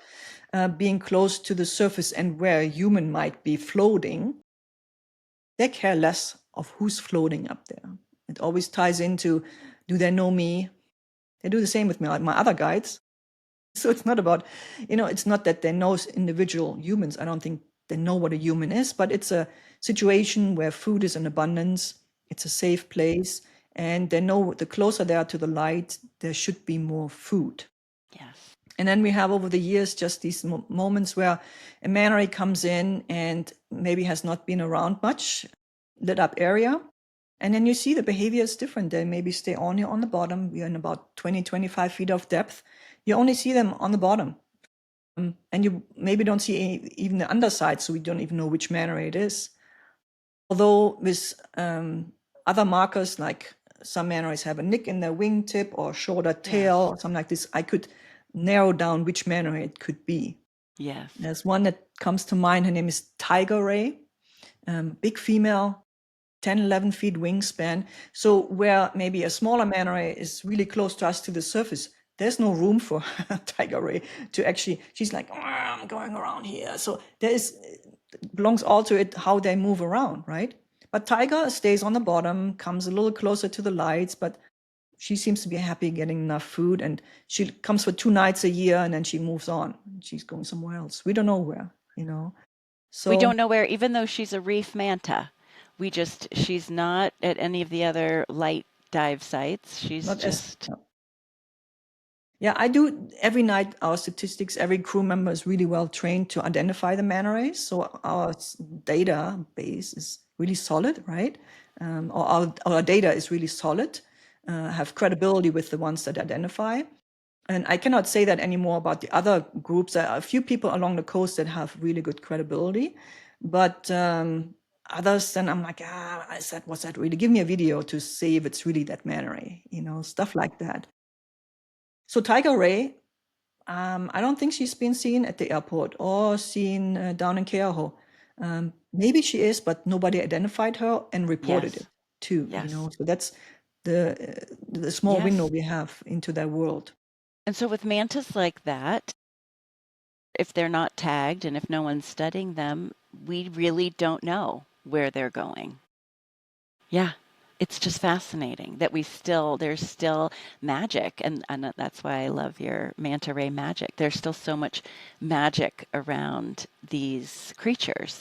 being close to the surface and where a human might be floating. They care less of who's floating up there. It always ties into, do they know me? They do the same with my other guides. So it's not about, it's not that they know individual humans. I don't think they know what a human is, but it's a situation where food is in abundance. It's a safe place. And they know the closer they are to the light, there should be more food. Yes. And then we have over the years just these moments where a manta ray comes in and maybe has not been around much, lit up area. And then you see the behavior is different. They maybe stay only on the bottom. We are in about 20, 25 feet of depth. You only see them on the bottom. And you maybe don't see even the underside, so we don't even know which manta ray it is. Although with other markers, like some manta rays have a nick in their wingtip or shorter tail, Yes. or something like this, I could narrow down which manta ray it could be. Yes. There's one that comes to mind. Her name is tiger ray, big female, 10, 11 feet wingspan. So where maybe a smaller manta ray is really close to us to the surface, there's no room for tiger ray to actually, she's like, I'm going around here. So there is, belongs all to it how they move around, right? But tiger stays on the bottom, comes a little closer to the lights, but she seems to be happy getting enough food, and she comes for 2 nights a year and then she moves on. She's going somewhere else. We don't know where. We So don't know where, even though she's a reef manta. She's not at any of the other light dive sites. She's not as just, yeah, I do every night. Our statistics, every crew member is really well trained to identify the manta rays. So our database is really solid, right? Or our data is really solid, have credibility with the ones that identify. And I cannot say that anymore about the other groups. There are a few people along the coast that have really good credibility, but others, then I'm like, I said, was that really? Give me a video to see if it's really that manta, stuff like that. So tiger ray, I don't think she's been seen at the airport or seen down in Keaho. Maybe she is, but nobody identified her and reported Yes. it too. Yes. So that's the small window Yes. we have into that world. And so with mantas like that, if they're not tagged and if no one's studying them, we really don't know where they're going. Yeah. It's just fascinating that there's still magic. And that's why I love your manta ray magic. There's still so much magic around these creatures.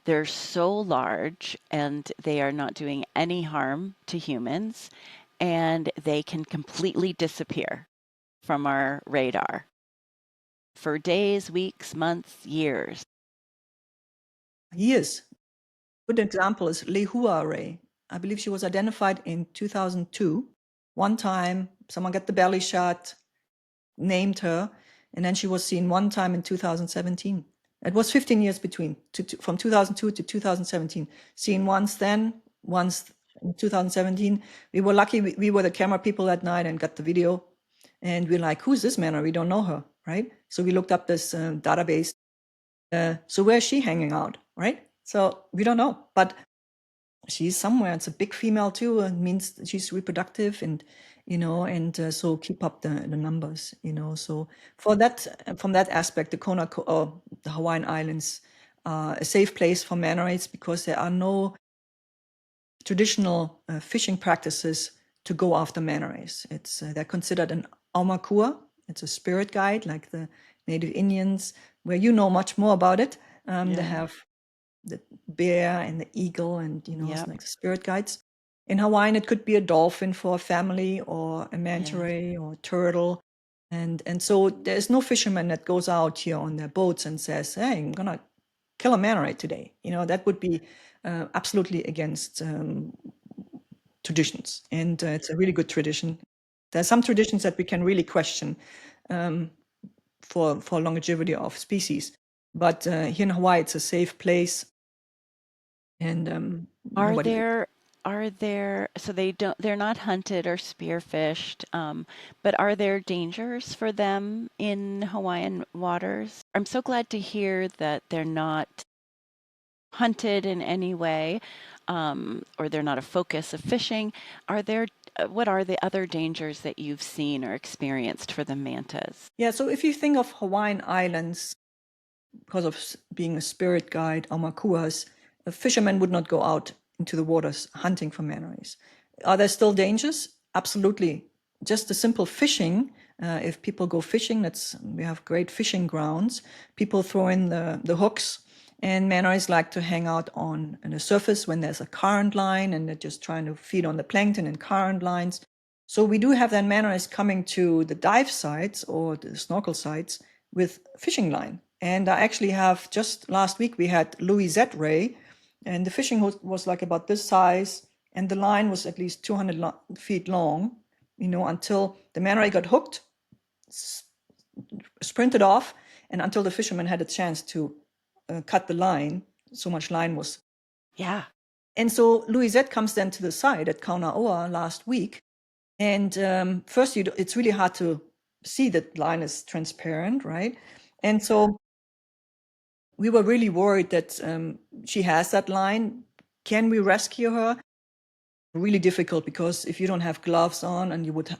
They're so large and they are not doing any harm to humans, and they can completely disappear from our radar for days, weeks, months, years. Years. Good example is Lehua ray. I believe she was identified in 2002. One time, someone got the belly shot, named her, and then she was seen one time in 2017. It was 15 years between, from 2002 to 2017. Seen once then, once in 2017. We were lucky, we were the camera people that night and got the video. And we're like, who's this man? We don't know her, right? So we looked up this database. So where's she hanging out, right? So we don't know, but she's somewhere. It's a big female too. It means she's reproductive, and so keep up the numbers. So for that, from that aspect, the the Hawaiian Islands are a safe place for manta rays because there are no traditional fishing practices to go after manta rays. They're considered an aumakua. It's a spirit guide, like the native Indians, where you know much more about it. They have the bear and the eagle, and it's Yep. like spirit guides. In Hawaiian, it could be a dolphin for a family, or a manta Yes. ray, or a turtle. And so there's no fisherman that goes out here on their boats and says, hey, I'm gonna kill a manta ray today. That would be absolutely against traditions. And it's a really good tradition. There are some traditions that we can really question for longevity of species. But here in Hawaii, it's a safe place, and Are nobody. there, so they're not hunted or spearfished, but are there dangers for them in Hawaiian waters? I'm so glad to hear that they're not hunted in any way, or they're not a focus of fishing. What are the other dangers that you've seen or experienced for the mantas? Yeah, so if you think of Hawaiian Islands, because of being a spirit guide, aumakuas, a fisherman would not go out into the waters hunting for manta rays. Are there still dangers? Absolutely. Just the simple fishing. If people go fishing, we have great fishing grounds. People throw in the hooks, and manta rays like to hang out on the surface when there's a current line, and they're just trying to feed on the plankton and current lines. So we do have then manta rays coming to the dive sites or the snorkel sites with fishing line. And I actually have, just last week, we had Louisette ray, and the fishing was like about this size, and the line was at least 200 feet long, until the manta ray got hooked, sprinted off, and until the fisherman had a chance to cut the line. So much line was. Yeah. And so Louisette comes then to the site at Kaunaoa last week. And first, it's really hard to see that line is transparent, right? And so we were really worried that she has that line. Can we rescue her? Really difficult, because if you don't have gloves on and you would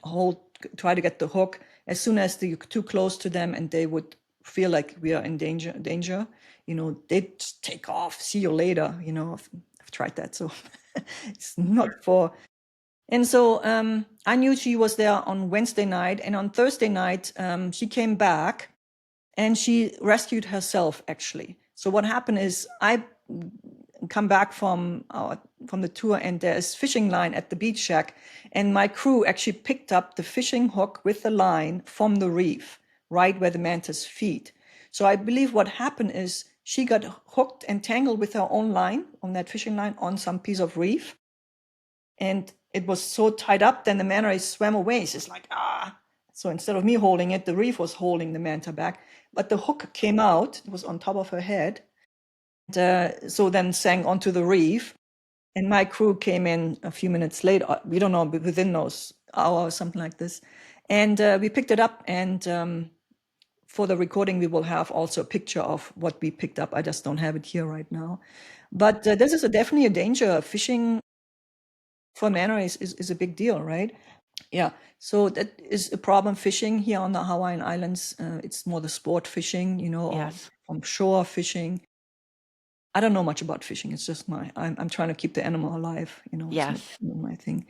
try to get the hook, as soon as you're too close to them and they would feel like we are in danger, they'd just take off. See you later. I've tried that, so it's not for. And so I knew she was there on Wednesday night, and on Thursday night she came back and she rescued herself, actually. So what happened is I come back from the tour, and there's fishing line at the beach shack, and my crew actually picked up the fishing hook with the line from the reef, right where the mantas feed. So I believe what happened is she got hooked and tangled with her own line on that fishing line on some piece of reef, and it was so tied up, then the manta ray swam away. She's like, ah. So instead of me holding it, the reef was holding the manta back. But the hook came out, it was on top of her head. So then sank onto the reef. And my crew came in a few minutes later. We don't know, within those hours, something like this. And we picked it up. And for the recording, we will have also a picture of what we picked up. I just don't have it here right now. But this is definitely a danger. Fishing for manta is a big deal, right? Yeah. So that is a problem fishing here on the Hawaiian Islands. It's more the sport fishing, or Yes. from shore fishing. I don't know much about fishing. It's just I'm trying to keep the animal alive, it's not Yes. my thing.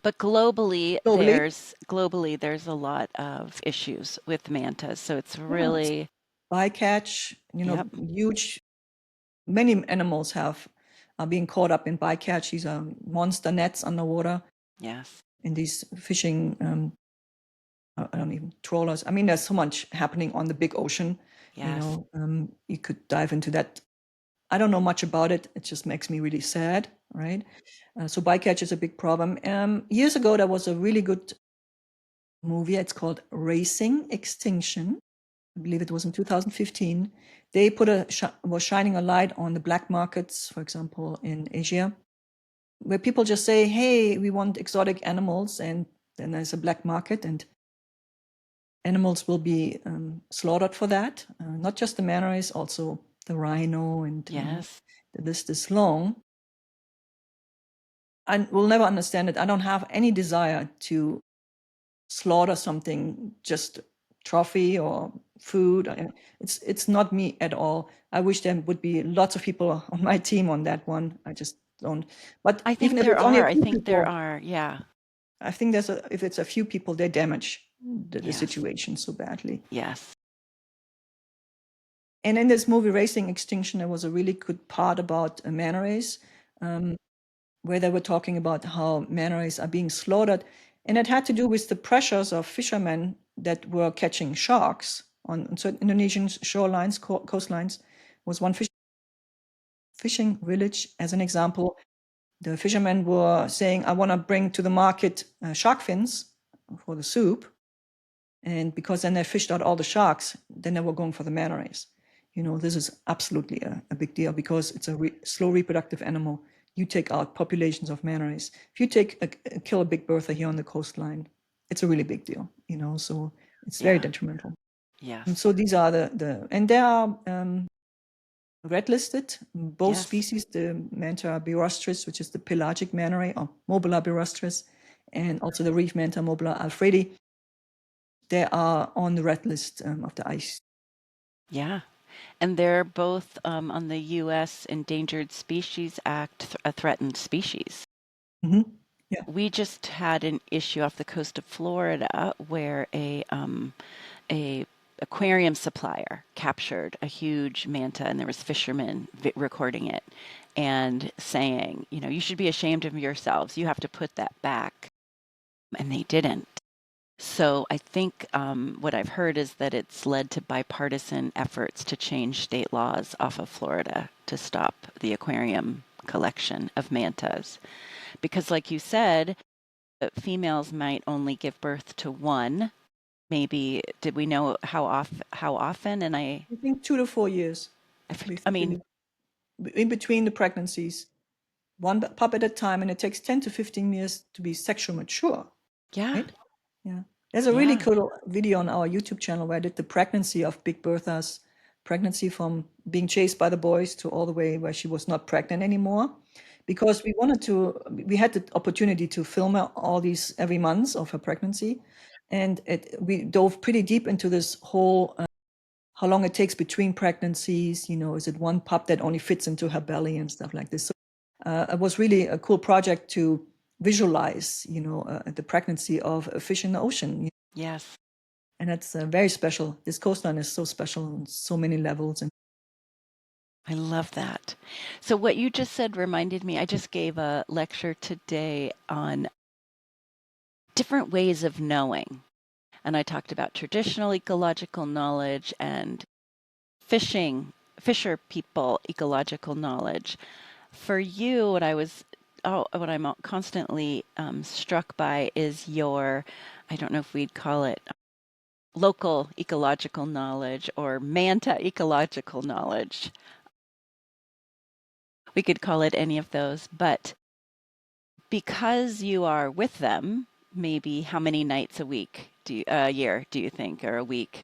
But Globally, globally there's a lot of issues with mantas. So it's yeah, it's really, bycatch, yep. huge, many animals are being caught up in bycatch. These are monster nets underwater Yes. in these fishing, I don't even trawlers. I mean, there's so much happening on the big ocean, Yes. you could dive into that. I don't know much about it. It just makes me really sad, right? So bycatch is a big problem. Years ago, there was a really good movie. It's called Racing Extinction. I believe it was in 2015. They was shining a light on the black markets, for example, in Asia, where people just say, "Hey, we want exotic animals," and then there's a black market, and animals will be slaughtered for that. Not just the manta rays, also the rhino, and Yes. the list is long. I will never understand it. I don't have any desire to slaughter something just trophy or food. It's not me at all. I wish there would be lots of people on my team on that one. I just don't. But I even think if there it's only a are. I few think there people, are. Yeah. I think if it's a few people, they damage the Yes. situation so badly. Yes. And in this movie, Racing Extinction, there was a really good part about manta rays, where they were talking about how manta rays are being slaughtered. And it had to do with the pressures of fishermen that were catching sharks on certain Indonesian shorelines, coastlines. Was one fishing village, as an example. The fishermen were saying, I want to bring to the market shark fins for the soup. And because then they fished out all the sharks, then they were going for the manta rays. This is absolutely a big deal because it's a slow reproductive animal. You take out populations of manta rays. If you kill a big bertha here on the coastline, it's a really big deal. So it's very Yeah. detrimental. And Yes. so these are and they are red listed, both Yes. species, the Manta birostris, which is the pelagic manta ray, or Mobula birostris, and also the reef manta Mobula alfredi. They are on the red list of the ICE. Yeah. And they're both on the U.S. Endangered Species Act, a threatened species. Mm-hmm. Yeah. We just had an issue off the coast of Florida where a aquarium supplier captured a huge manta, and there was fishermen recording it and saying, you should be ashamed of yourselves. You have to put that back. And they didn't. So I think what I've heard is that it's led to bipartisan efforts to change state laws off of Florida to stop the aquarium collection of mantas. Because, like you said, females might only give birth to one. Maybe did we know how often? And I think 2 to 4 years. I mean, In between the pregnancies, one pup at a time, and it takes 10 to 15 years to be sexual mature, yeah, right? Yeah. There's a really yeah, cool video on our YouTube channel where I did the pregnancy of Big Bertha's pregnancy, from being chased by the boys to all the way where she was not pregnant anymore. Because we had the opportunity to film all these every month of her pregnancy. And we dove pretty deep into this whole, how long it takes between pregnancies, is it one pup that only fits into her belly and stuff like this. So it was really a cool project to visualize, the pregnancy of a fish in the ocean. yes. And that's very special. This coastline is so special on so many levels. And I love that. So what you just said reminded me, I just gave a lecture today on different ways of knowing. And I talked about traditional ecological knowledge and fisher people ecological knowledge. For you, what I'm constantly struck by is your, I don't know if we'd call it local ecological knowledge or manta ecological knowledge. We could call it any of those, but because you are with them, maybe how many nights a year do you think, or a week?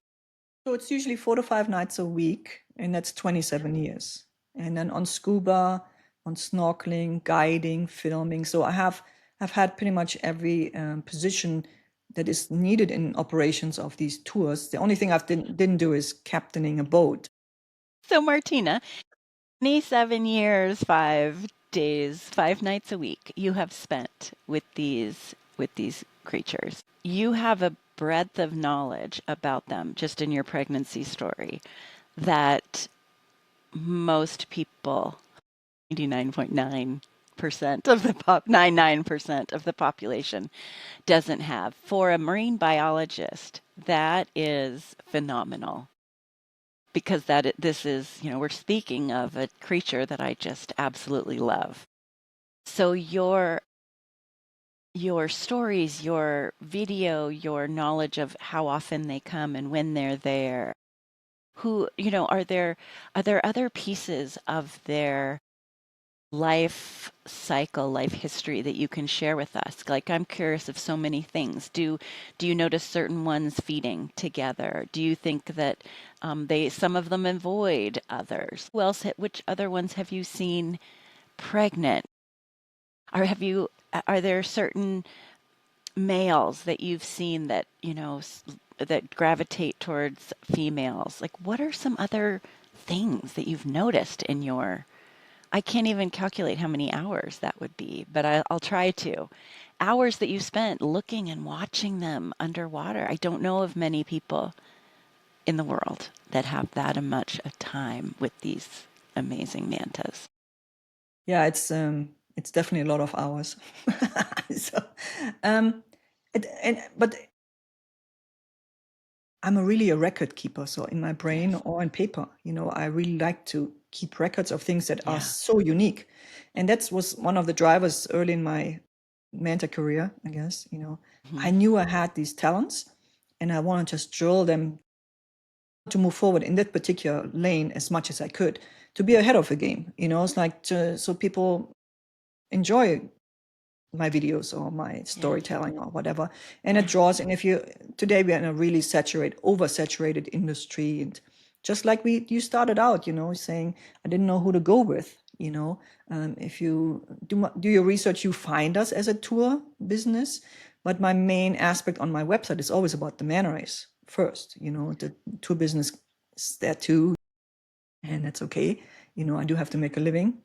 So it's usually 4 to 5 nights a week, and that's 27 years. And then on scuba, on snorkeling, guiding, filming. So I've had pretty much every position that is needed in operations of these tours. The only thing I didn't do is captaining a boat. So Martina, 27 years, 5 days, 5 nights a week you have spent with these creatures. You have a breadth of knowledge about them just in your pregnancy story that most people, 99.9% of the 99% of the population doesn't have. For a marine biologist, that is phenomenal because this is, we're speaking of a creature that I just absolutely love. So your stories, your video, your knowledge of how often they come and when they're there, who, are there other pieces of their life cycle, life history that you can share with us? Like, I'm curious of so many things. Do you notice certain ones feeding together? Do you think that some of them avoid others? Which other ones have you seen pregnant? Are there certain males that you've seen that, that gravitate towards females? Like, what are some other things that you've noticed in your I can't even calculate how many hours that would be, but I'll try to. Hours that you spent looking and watching them underwater. I don't know of many people in the world that have that much of time with these amazing mantas. Yeah, it's definitely a lot of hours. So, um, but I'm really a record keeper. So in my brain Yes. or on paper, I really like to keep records of things that are Yeah. so unique. And that was one of the drivers early in my Manta career, I guess. I Mhm. knew I had these talents and I want to just drill them to move forward in that particular lane as much as I could to be ahead of the game. It's like so people enjoy my videos or my Yes. storytelling or whatever, and it draws. And if you today we're in a really oversaturated industry, and just like you started out, saying I didn't know who to go with. If you do your research, you find us as a tour business, but my main aspect on my website is always about the manta rays first. The tour business is there too, and that's okay. I do have to make a living,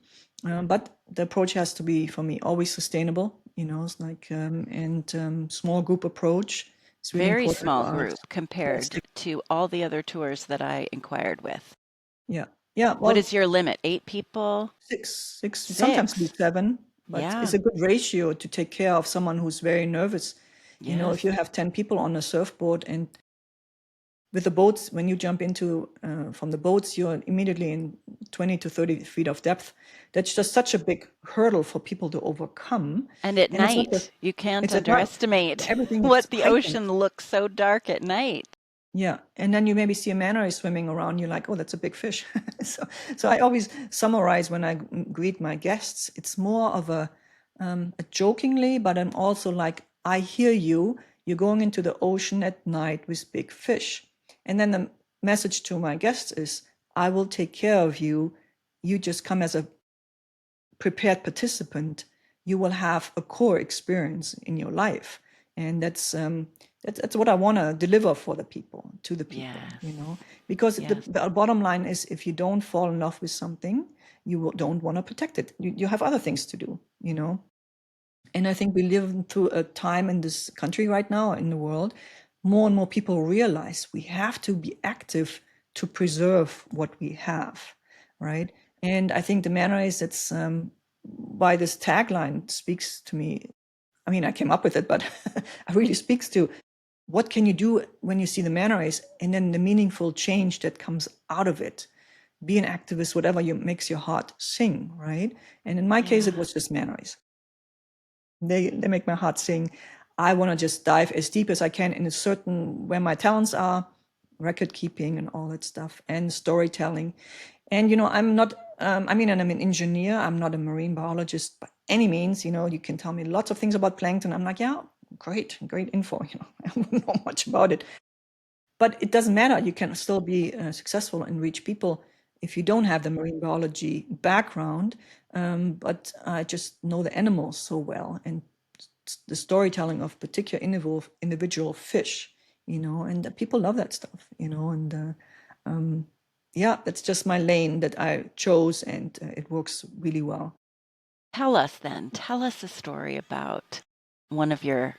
but the approach has to be for me always sustainable. It's like and small group approach. It's really Very important small for us. group Yes, compared to all the other tours that I inquired with. yeah, yeah. What is Well, your limit? 8 people? six, sometimes be Six. seven, but it's Yeah. a good ratio to take care of someone who's very nervous. If Yes. you have 10 people on a surfboard, and with the boats, when you jump into from the boats, you're immediately in 20 to 30 feet of depth. That's just such a big hurdle for people to overcome. And at And it's not just, night, you can't it's at night. underestimate Everything is what the heightened. ocean looks so dark at night. Yeah. And then you maybe see a manta ray swimming around. You're like, oh, that's a big fish. So I always summarize when I greet my guests. It's more of a jokingly, but I'm also like, I hear you. You're going into the ocean at night with big fish. And then the message to my guests is, I will take care of you. You just come as a prepared participant. You will have a core experience in your life, and that's what I want to deliver for the people, to the people, Yes. because Yes. the bottom line is, if you don't fall in love with something, don't want to protect it. You have other things to do. And I think we live through a time in this country right now, in the world, more and more people realize we have to be active to preserve what we have, right? And I think the manner is that's why this tagline speaks to me. I mean, I came up with it, but it really speaks to what can you do when you see the manner is, and then the meaningful change that comes out of it. Be an activist, whatever makes your heart sing, right? And in my case, it Yeah. was just manners. They make my heart sing. I want to just dive as deep as I can in a certain where my talents are, record keeping and all that stuff, and storytelling. And I'm not I mean, and I'm an engineer. I'm not a marine biologist by any means. You can tell me lots of things about plankton. I'm like, yeah, great info. I don't know much about it. But it doesn't matter. You can still be successful and reach people if you don't have the marine biology background. But I just know the animals so well, and the storytelling of particular individual fish, and people love that stuff, and yeah, that's just my lane that I chose, and it works really well. Tell us then, tell us a story about one of your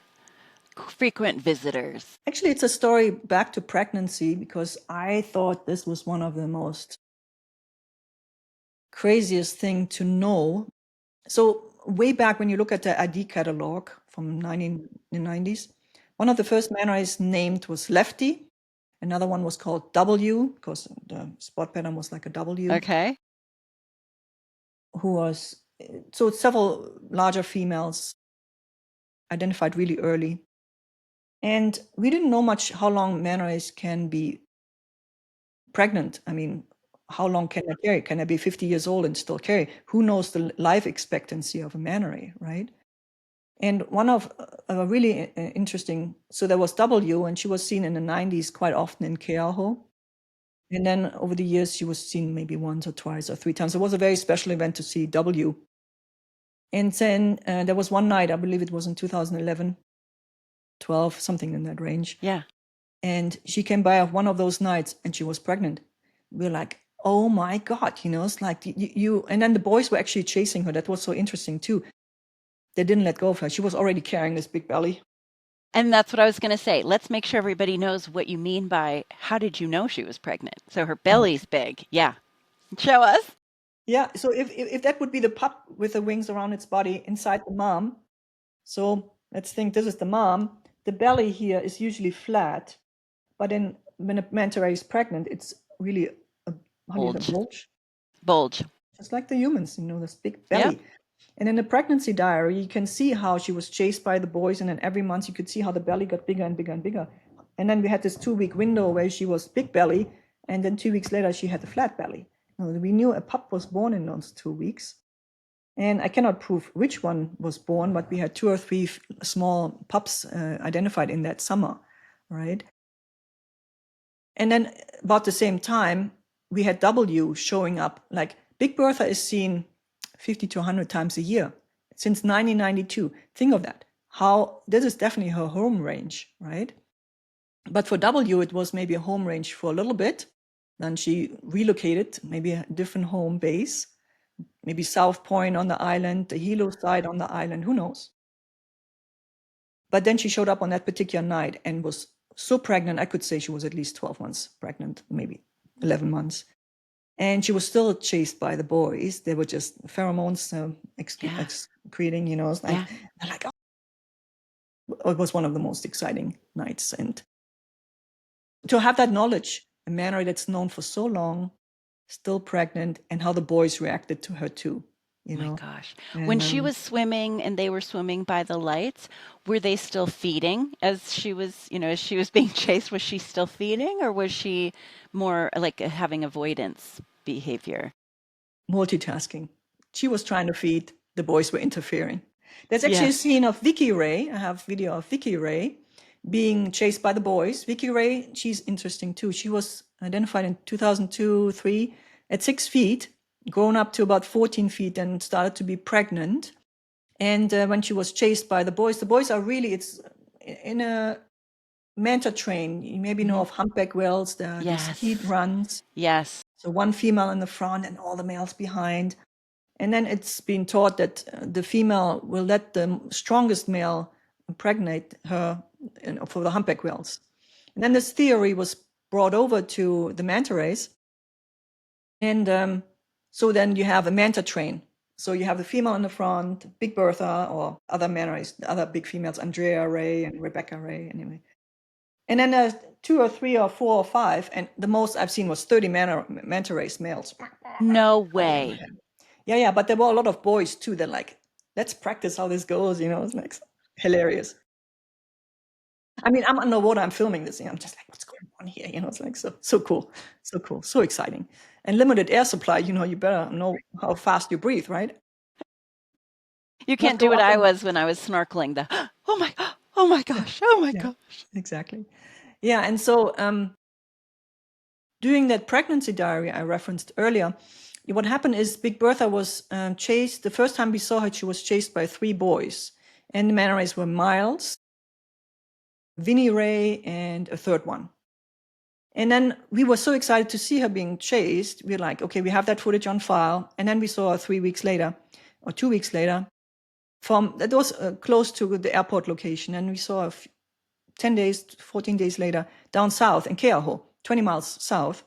frequent visitors. Actually, it's a story back to pregnancy, because I thought this was one of the most craziest thing to know. So way back, when you look at the ID catalog from 1990s, one of the first manta rays named was Lefty. Another one was called W, because the spot pattern was like a W. Okay. Who was so several larger females identified really early. And we didn't know much how long manta rays can be pregnant. I mean, how long can I carry? Can I be 50 years old and still carry? Who knows the life expectancy of a manta ray, right? And one of a really interesting, so there was W, and she was seen in the 90s quite often in Keaho. And then over the years, she was seen maybe once or twice or three times. It was a very special event to see W. And then there was one night, I believe it was in 2011, 12, something in that range. Yeah. And she came by one of those nights and she was pregnant. We're like, oh my God, it's like you, and then the boys were actually chasing her. That was so interesting too. They didn't let go of her. She was already carrying this big belly. And that's what I was going to say. Let's make sure everybody knows what you mean by how did you know she was pregnant? So her belly's big. Yeah. Show us. Yeah. So if that would be the pup with the wings around its body inside the mom. So let's think this is the mom. The belly here is usually flat, but then when a manta ray is pregnant, it's really a, how do you say, bulge? Bulge. Just like the humans, this big Yep. belly. And in the pregnancy diary, you can see how she was chased by the boys, and then every month you could see how the belly got bigger and bigger and bigger. And then we had this 2-week window where she was big belly, and then 2 weeks later she had a flat belly. We knew a pup was born in those 2 weeks. And I cannot prove which one was born, but we had 2 or 3 small pups identified in that summer, right? And then about the same time, we had W showing up. Like Big Bertha is seen 50 to 100 times a year since 1992. Think of that. How this is definitely her home range, right? But for W, it was maybe a home range for a little bit. Then she relocated, maybe a different home base, maybe South Point on the island, the Hilo side on the island, who knows? But then she showed up on that particular night and was so pregnant. I could say she was at least 12 months pregnant, maybe 11 months. And she was still chased by the boys. They were just pheromones excreting, It's like, they're like, oh, it was one of the most exciting nights. And to have that knowledge, a manta ray that's known for so long, still pregnant, and how the boys reacted to her too. My gosh. And, when she was swimming and they were swimming by the lights, were they still feeding as she was, as she was being chased? Was she still feeding, or was she more like having avoidance behavior? Multitasking. She was trying to feed, the boys were interfering. There's actually a scene of Vicky Ray. I have video of Vicky Ray being chased by the boys. Vicky Ray, she's interesting too. She was identified in 2002-3 at 6 feet, grown up to about 14 feet, and started to be pregnant. And when she was chased by the boys are really, it's in a manta train. You maybe know of humpback whales. There are these heat runs. Yes. So one female in the front and all the males behind. And then it's been taught that the female will let the strongest male impregnate her for the humpback whales. And then this theory was brought over to the manta rays. And so then you have a manta train. So you have the female in the front, Big Bertha, or other manta rays, other big females, Andrea Ray and Rebecca Ray, anyway. And then there's 2 or 3 or 4 or 5, and the most I've seen was 30 manta rays males. No way. Yeah, but there were a lot of boys too. They're like, let's practice how this goes. It's like hilarious. I mean, I'm underwater, I'm filming this. I'm just like, what's going on here? It's like so cool, so exciting. and limited air supply, you better know how fast you breathe, right? You Not can't do go what up I and was when I was snorkeling. Oh my gosh, oh my yeah, gosh. exactly. Yeah, and so during that pregnancy diary I referenced earlier, what happened is Big Bertha was chased. The first time we saw her, she was chased by 3 boys, and the manta rays were Miles, Vinnie Ray, and a third one. And then we were so excited to see her being chased. We're like, okay, we have that footage on file. And then we saw her 3 weeks later, or 2 weeks later, from that was close to the airport location, and we saw her 10 days, 14 days later, down south in Keaho, 20 miles south.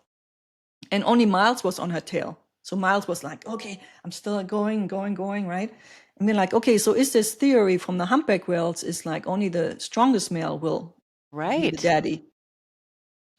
And only Miles was on her tail. So Miles was like, okay, I'm still going, right? And we're like, okay, so is this theory from the humpback whales is like only the strongest male will be the Right. daddy?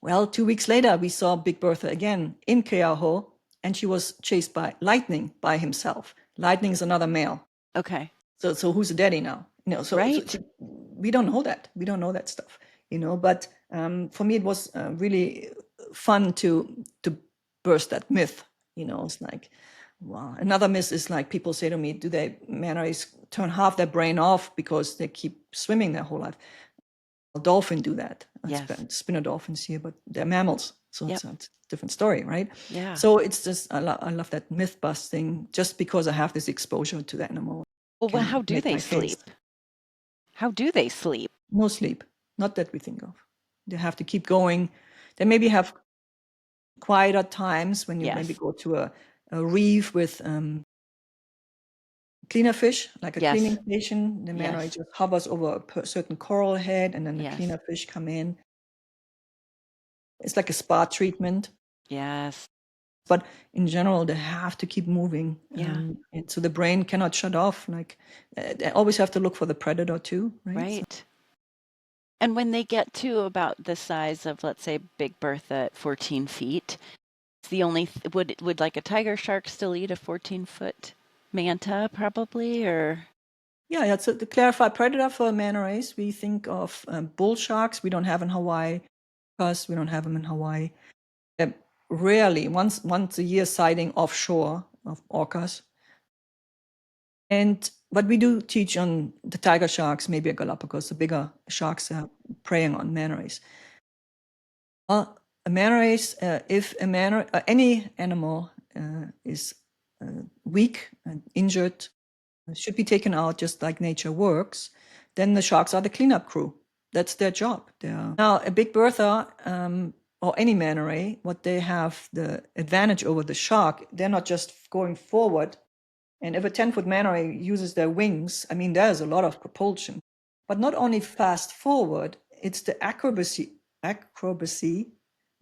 Well, 2 weeks later, we saw Big Bertha again in Keaho, and she was chased by Lightning by himself. Lightning is another male. Okay. So who's the daddy now? Right. We don't know that. We don't know that stuff, But for me, it was really fun to burst that myth. It's like, wow. Another myth is like people say to me, do they manta rays turn half their brain off because they keep swimming their whole life? Dolphin do that. Yes. Spinner dolphins here, but they're mammals, so Yep. it's a different story, right? Yeah. So it's just I love that myth busting. Just because I have this exposure to the animal, Well, can how do make they my case. sleep? How do they sleep? No sleep, not that we think of. They have to keep going. They maybe have quieter times when you maybe Yes. go to a reef with cleaner fish, like a cleaning Yes. station. The manta ray Yes. just hovers over a certain coral head, and then the Yes. cleaner fish come in. It's like a spa treatment. Yes. But in general, they have to keep moving, Yeah. and so the brain cannot shut off. Like they always have to look for the predator too, right? So, Right. And when they get to about the size of, let's say, Big Bertha at 14 feet, it's the only would like a tiger shark still eat a 14-foot manta probably, or yeah. So to clarify, predator for manta rays, we think of bull sharks. We don't have in Hawaii because we don't have them in Hawaii. Rarely, once a year sighting offshore of orcas. But we do teach on the tiger sharks, maybe a Galapagos, the bigger sharks preying on manta rays. Well, a manta rays, if any animal is weak and injured, should be taken out just like nature works, then the sharks are the cleanup crew. That's their job. Now, a Big Bertha or any manta ray, what they have the advantage over the shark, they're not just going forward. And if a 10-foot manta ray uses their wings, I mean, there's a lot of propulsion. But not only fast forward, it's the acrobacy,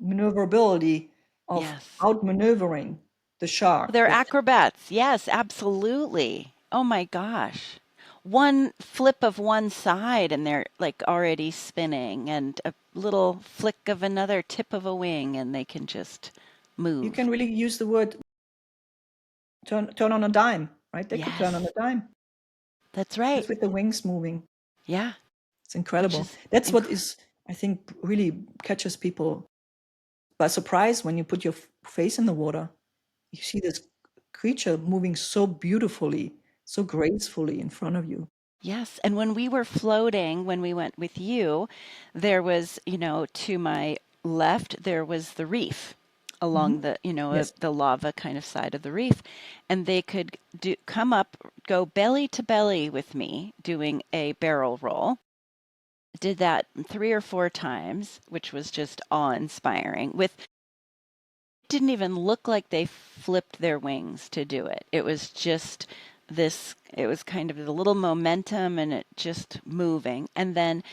maneuverability of yes. outmaneuvering the shark. They're acrobats. Yes, absolutely. Oh my gosh. One flip of one side and they're like already spinning, and a little flick of another tip of a wing and they can just You move. can really use the word turn on a dime, right? They could turn on Yes, a dime that's right. just with the wings moving. Yeah, It's which incredible. is That's what incredible. is, I think, really catches people by surprise when you put your face in the water. You see this creature moving so beautifully, so gracefully in front of you. Yes, and when we were floating, when we went with you, there was, to my left, there was the reef along Mhm. the, Yes. the lava kind of side of the reef, and they could come up, go belly to belly with me doing a barrel roll. Did that 3 or 4 times, which was just awe-inspiring. Didn't even look like they flipped their wings to do it. It was just it was kind of a little momentum and it just moving. And then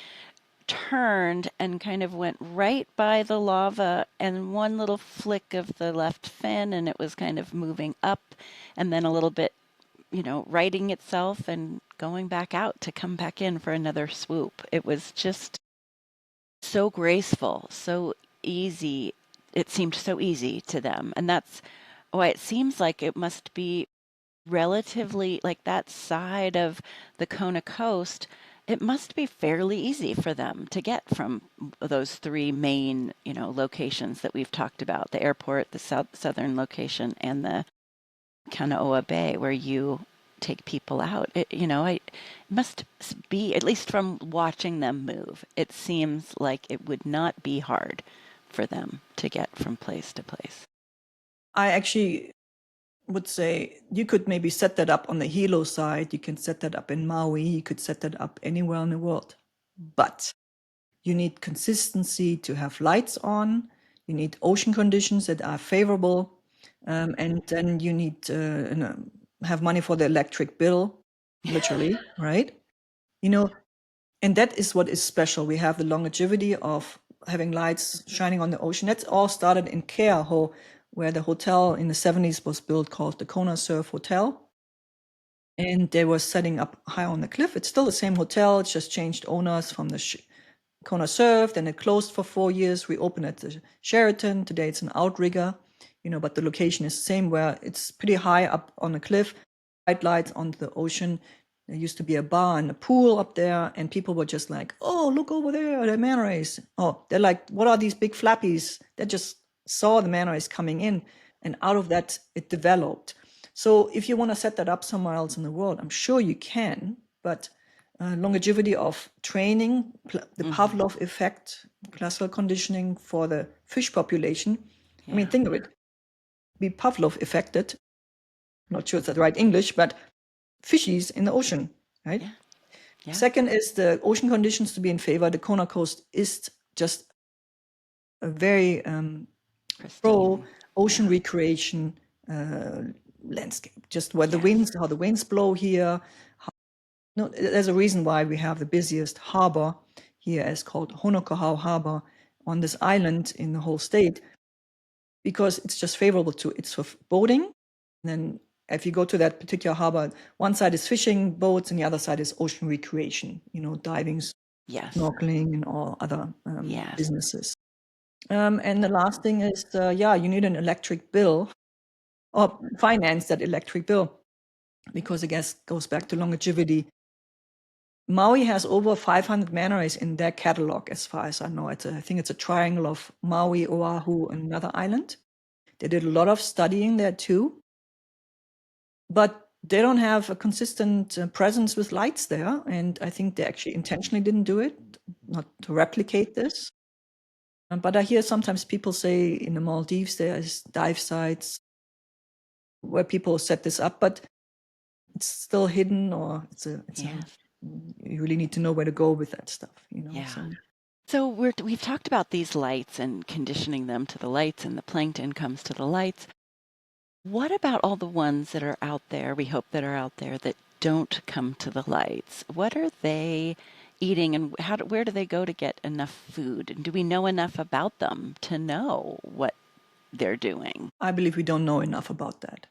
turned and kind of went right by the lava and one little flick of the left fin and it was kind of moving up and then a little bit, righting itself and going back out to come back in for another swoop. It was just so graceful, so easy. It seemed so easy to them. And that's why it seems like it must be relatively like that side of the Kona coast it must be fairly easy for them to get from those three main, locations that we've talked about, the airport, the southern location, and the Kanaoa Bay, where you take people out. It must be, at least from watching them move, it seems like it would not be hard for them to get from place to place. I actually would say you could maybe set that up on the Hilo side. You can set that up in Maui. You could set that up anywhere in the world. But you need consistency to have lights on. You need ocean conditions that are favorable. And then you need to have money for the electric bill, literally, right? And that is what is special. We have the longevity of having lights shining on the ocean. That's all started in Keaho, where the hotel in the 70s was built called the Kona Surf Hotel. And they were setting up high on the cliff. It's still the same hotel. It's just changed owners from the Kona Surf. Then it closed for 4 years. We opened at the Sheraton. Today it's an outrigger, but the location is the same, where it's pretty high up on the cliff, bright lights onto the ocean. There used to be a bar and a pool up there, and people were just like, oh, look over there, the manta rays. Oh, they're like, what are these big flappies? They just saw the manta rays coming in, and out of that, it developed. So if you want to set that up somewhere else in the world, I'm sure you can, but longevity of training, the Pavlov effect, classical conditioning for the fish population. I mean, think of it. Be Pavlov affected. Not sure it's the right English, but fishies in the ocean, right? Yeah. Yeah. Second is the ocean conditions to be in favor. The Kona coast is just a very pro ocean recreation landscape. Just where the winds, how the winds blow here. There's a reason why we have the busiest harbor here, as called Honokohau Harbor, on this island in the whole state, because it's just favorable to it's for boating. And then if you go to that particular harbor, one side is fishing boats and the other side is ocean recreation, diving, snorkeling, and all other businesses. And the last thing is, you need an electric bill, or finance that electric bill, because I guess goes back to longevity. Maui has over 500 manta rays in their catalog, as far as I know. I think it's a triangle of Maui, Oahu, and another island. They did a lot of studying there too, but they don't have a consistent presence with lights there. And I think they actually intentionally didn't do it, not to replicate this. But I hear sometimes people say in the Maldives there's dive sites where people set this up, but it's still hidden, or you really need to know where to go with that stuff, So we've talked about these lights and conditioning them to the lights, and the plankton comes to the lights. What about all the ones that are out there, we hope that are out there, that don't come to the lights? What are they eating, and where do they go to get enough food? And do we know enough about them to know what they're doing? I believe we don't know enough about that.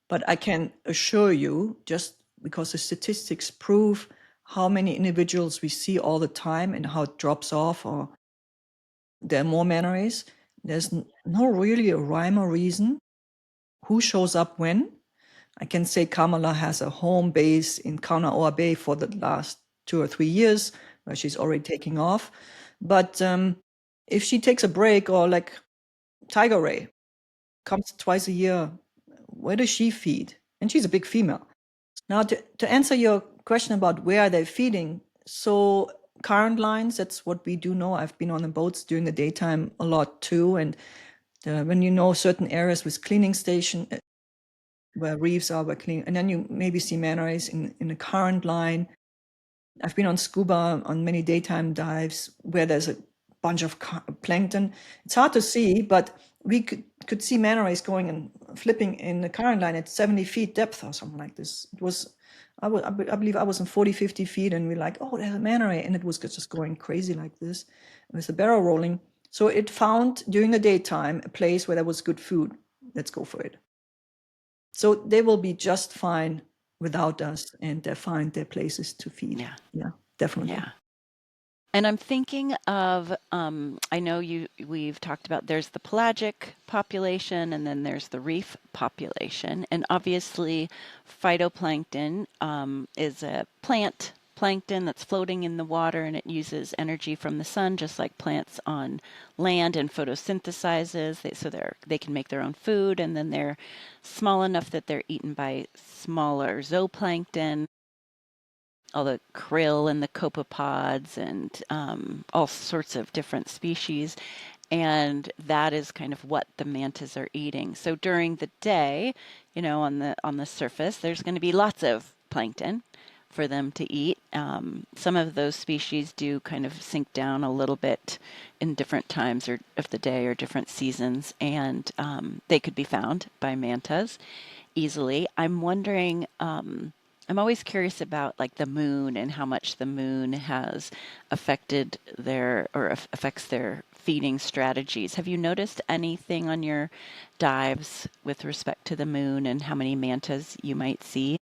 But I can assure you, just because the statistics prove how many individuals we see all the time and how it drops off, or there are more manta rays, there's no really a rhyme or reason who shows up when. I can say Kamala has a home base in Kanaoa Bay for the last 2 or 3 years, where she's already taking off. But if she takes a break, or like Tiger Ray comes twice a year, where does she feed? And she's a big female. Now, to answer your question about where are they feeding, so current lines, that's what we do know. I've been on the boats during the daytime a lot too. And when you know certain areas with cleaning station, where reefs are, where clean, and then you maybe see manta rays in a current line. I've been on scuba on many daytime dives where there's a bunch of plankton. It's hard to see, but we could see manta rays going and flipping in the current line at 70 feet depth or something like this. It was, I believe I was in 40, 50 feet, and we're like, oh, there's a manta ray, and it was just going crazy like this with the barrel rolling. So it found during the daytime a place where there was good food. Let's go for it. So they will be just fine without us, and they find their places to feed. Yeah, definitely. Yeah. And I'm thinking of, I know we've talked about, there's the pelagic population, and then there's the reef population. And obviously phytoplankton is a plant plankton that's floating in the water, and it uses energy from the sun, just like plants on land, and photosynthesizes. They can make their own food, and then they're small enough that they're eaten by smaller zooplankton, all the krill and the copepods and all sorts of different species. And that is kind of what the mantas are eating. So during the day, on the surface, there's going to be lots of plankton for them to eat. Some of those species do kind of sink down a little bit in different times of the day or different seasons, and they could be found by mantas easily. I'm wondering, I'm always curious about like the moon and how much the moon has affected affects their feeding strategies. Have you noticed anything on your dives with respect to the moon and how many mantas you might see?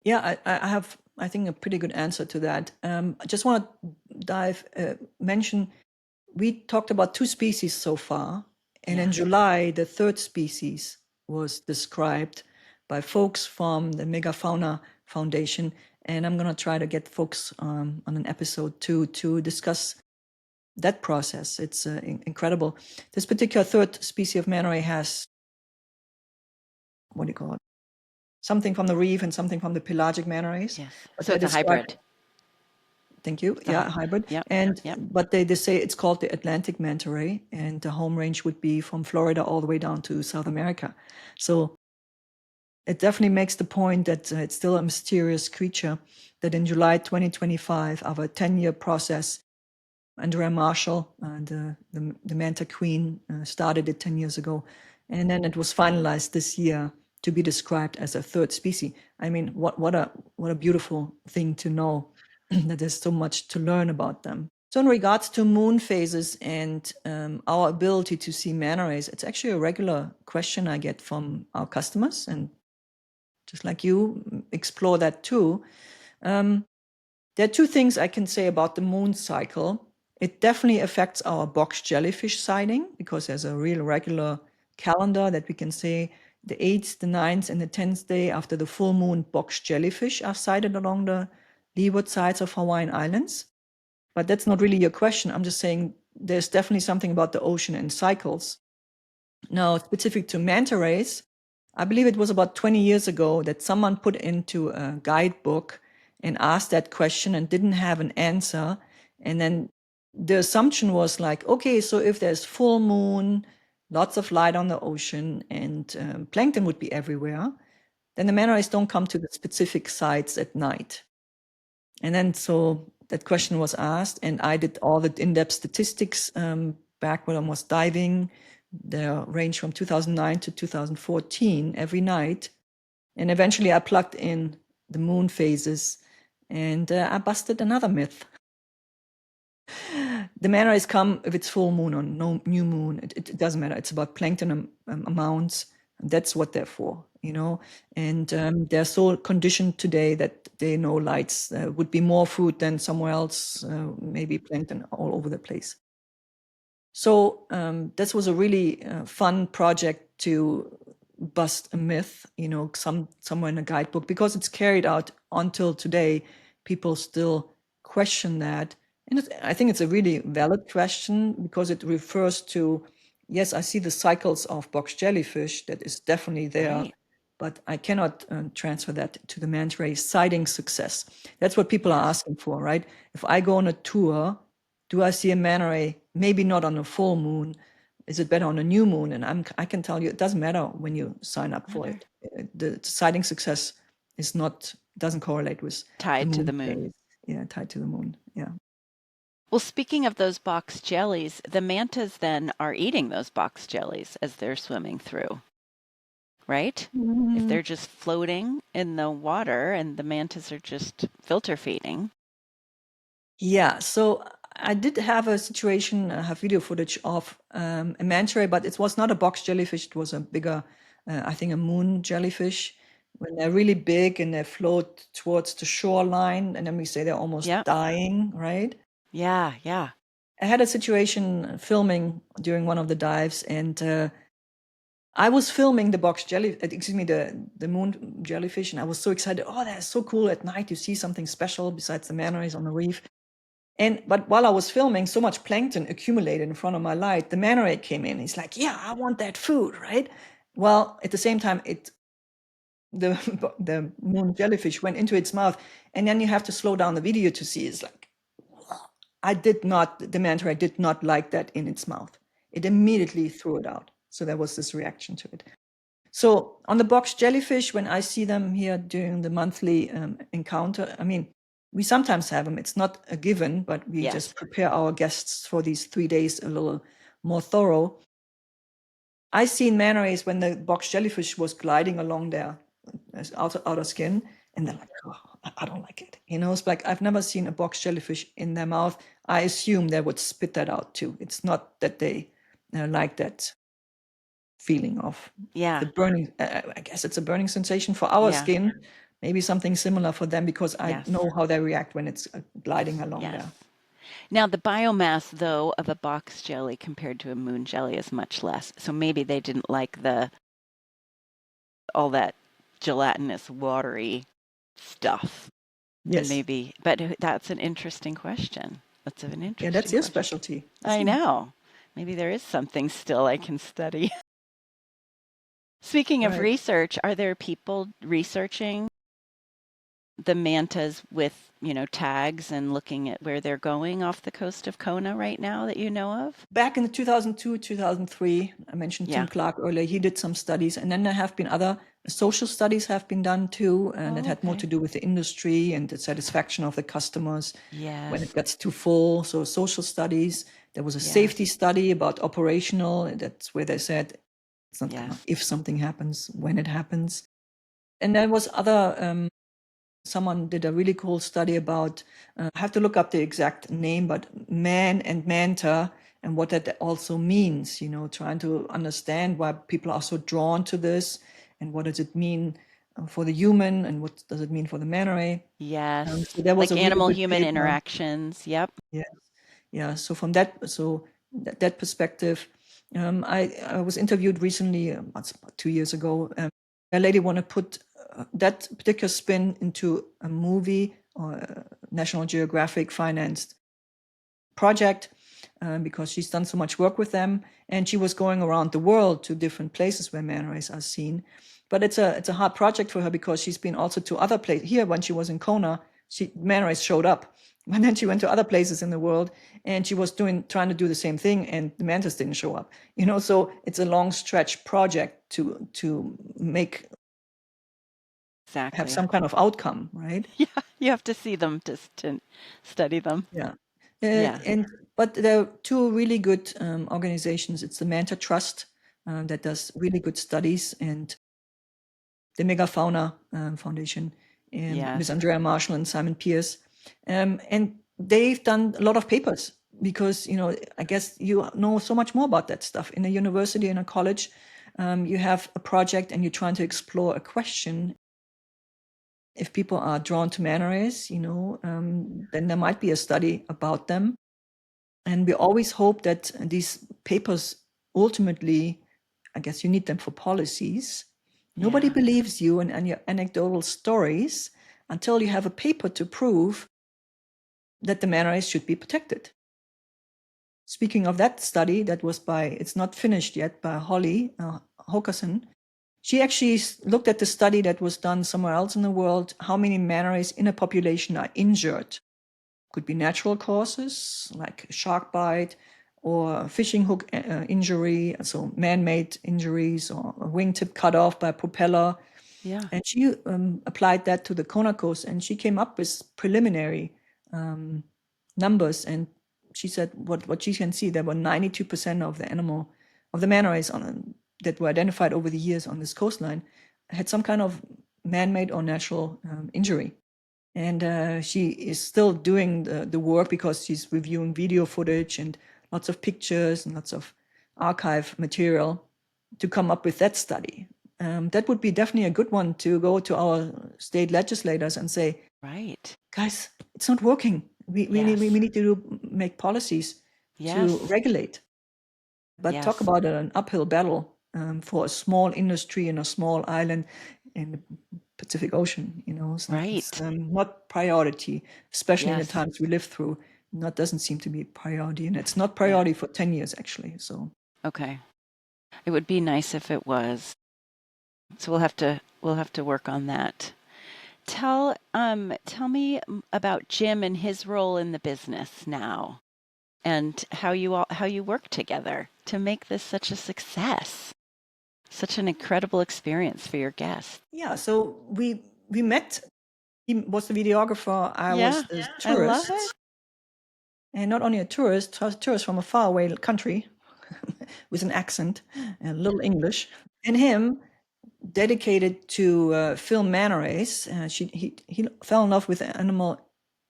Yeah, I have, I think, a pretty good answer to that. I just want to mention, we talked about 2 species so far, and in Yeah. July, the 3rd species was described by folks from the Megafauna Foundation, and I'm going to try to get folks on an episode to discuss that process. It's incredible. This particular 3rd species of manta ray has, what do you call it? Something from the reef and something from the pelagic manta rays, Yes. but So they it's a describe. hybrid. Thank you. It's a Yeah, hybrid. Yep. And Yep. but they say it's called the Atlantic manta ray, and the home range would be from Florida all the way down to South America. So it definitely makes the point that it's still a mysterious creature. That in July 2025, of a 10-year process, Andrea Marshall, the manta queen, started it 10 years ago, and then it was finalized this year to be described as a 3rd species. I mean, what a beautiful thing to know that there's so much to learn about them. So in regards to moon phases and our ability to see manta rays, it's actually a regular question I get from our customers, and just like you, explore that too. There are 2 things I can say about the moon cycle. It definitely affects our box jellyfish sighting, because there's a real regular calendar that we can say the 8th, the 9th, and the 10th day after the full moon, box jellyfish are sighted along the leeward sides of Hawaiian Islands. But that's not really your question. I'm just saying there's definitely something about the ocean and cycles. Now, specific to manta rays, I believe it was about 20 years ago that someone put into a guidebook and asked that question and didn't have an answer. And then the assumption was like, okay, so if there's full moon, lots of light on the ocean, and plankton would be everywhere, then the manta rays don't come to the specific sites at night. And then so that question was asked, and I did all the in-depth statistics back when I was diving. The range from 2009 to 2014 every night. And eventually I plugged in the moon phases, and I busted another myth. The manta rays come if it's full moon or no new moon. It doesn't matter. It's about plankton amounts. That's what they're for, And they're so conditioned today that they know lights would be more food than somewhere else, maybe plankton all over the place. So this was a really fun project to bust a myth, somewhere in a guidebook, because it's carried out until today. People still question that. And I think it's a really valid question, because it refers to, yes, I see the cycles of box jellyfish, that is definitely there, Right. but I cannot transfer that to the manta ray sighting success. That's what people are Yes. asking for, right? If I go on a tour, do I see a manta ray? Maybe not on a full moon. Is it better on a new moon? And I can tell you, it doesn't matter when you sign up for Matter. it. The sighting success doesn't correlate with the Tied to the moon moon. phase. Yeah, tied to the moon. Yeah. Well, speaking of those box jellies, the mantas then are eating those box jellies as they're swimming through, right? If Mm, they're just floating in the water and the mantas are just filter feeding. yeah. So I did have a situation, I have video footage of a manta ray, but it was not a box jellyfish. It was a bigger, I think, a moon jellyfish. When they're really big and they float towards the shoreline, and then we say they're almost Yep. dying, right? Yeah, yeah. I had a situation filming during one of the dives, and I was filming the box jelly, excuse me, the moon jellyfish, and I was so excited. Oh, that's so cool! At night, you see something special besides the manta rays on the reef. But while I was filming, so much plankton accumulated in front of my light. The manta ray came in. He's like, "Yeah, I want that food, right?" Well, at the same time, the the moon jellyfish went into its mouth, and then you have to slow down the video to see. It's like, the manta ray did not like that in its mouth. It immediately threw it out. So there was this reaction to it. So on the box jellyfish, when I see them here during the monthly encounter, I mean, we sometimes have them. It's not a given, but we Yes. just prepare our guests for these 3 days a little more thorough. I seen manta rays when the box jellyfish was gliding along their outer skin, and they're like, oh, I don't like it. It's like I've never seen a box jellyfish in their mouth. I assume they would spit that out too. It's not that they like that feeling of Yeah. the burning. I guess it's a burning sensation for our Yeah. skin. Maybe something similar for them because I Yes. know how they react when it's gliding along Yes. there. Now, the biomass, though, of a box jelly compared to a moon jelly is much less. So maybe they didn't like all that gelatinous, watery stuff. And Yes. maybe, but that's an interesting question. That's an Yeah, that's interesting your question. specialty, I isn't it? know. Maybe there is something still I can study. Speaking of Right. research, are there people researching the mantas with, tags and looking at where they're going off the coast of Kona right now that you know of? Back in the 2002, 2003, I mentioned Tim Yeah. Clark earlier. He did some studies, and then there have been other social studies have been done too, and it Oh, had more to okay. do with the industry and the satisfaction of the customers when Yes. it gets too full. So social studies. There was a Yes. safety study about operational. That's where they said it's not Yes. if something happens, when it happens. And there was other someone did a really cool study about, I have to look up the exact name, but man and manta and what that also means, trying to understand why people are so drawn to this and what does it mean for the human and what does it mean for the manta ray. Yes. So there was Like a really animal good human paper. interactions. Yep. Yeah. Yeah. So from that perspective, I was interviewed recently, about 2 years ago. A lady want to put that particular spin into a movie or a National Geographic financed project because she's done so much work with them, and she was going around the world to different places where manta rays are seen. But it's a hard project for her because she's been also to other places. Here, when she was in Kona, manta rays showed up, and then she went to other places in the world, and she was trying to do the same thing, and the mantas didn't show up. So it's a long stretch project to have Exactly. some kind of outcome, right? Yeah. You have to see them just to study them. Yeah. Yeah. But there are two really good organizations. It's the Manta Trust that does really good studies, and the Megafauna Foundation, Yes. with Andrea Marshall and Simon Pierce. And they've done a lot of papers because, I guess you know so much more about that stuff. In a university, in a college, you have a project and you're trying to explore a question. If people are drawn to manta rays, then there might be a study about them. And we always hope that these papers ultimately, I guess you need them for policies. Nobody Yeah. believes you and your anecdotal stories until you have a paper to prove that the manta rays should be protected. Speaking of that study, it's not finished yet, by Holly Hokerson. She actually looked at the study that was done somewhere else in the world, how many manta rays in a population are injured. Could be natural causes like shark bite or fishing hook injury, so man-made injuries, or a wingtip cut off by a propeller. Yeah. And she applied that to the Kona coast, and she came up with preliminary numbers. And she said what she can see, there were 92% of the manta rays that were identified over the years on this coastline had some kind of man-made or natural injury. And she is still doing the work because she's reviewing video footage and lots of pictures and lots of archive material to come up with that study. That would be definitely a good one to go to our state legislators and say, Right. guys, it's not working. We Yes. need to make policies to Yes. regulate. But talk Yes. about an uphill battle. for a small industry in a small island in the Pacific Ocean. It's like it's Right. not priority, especially in the Yes. times we live through. That doesn't seem to be priority, and it's not Yeah. priority for 10 years actually. So Okay. It would be nice if it was. So we'll have to work on that. Tell me about Jim and his role in the business now, and how you work together to make this such a success, such an incredible experience for your guests. yeah, so we met. He was the videographer. I was Yeah, the I love it. tourist, and not only a tourist from a faraway country with an accent and a little English, and him dedicated to film manta rays. He fell in love with the animal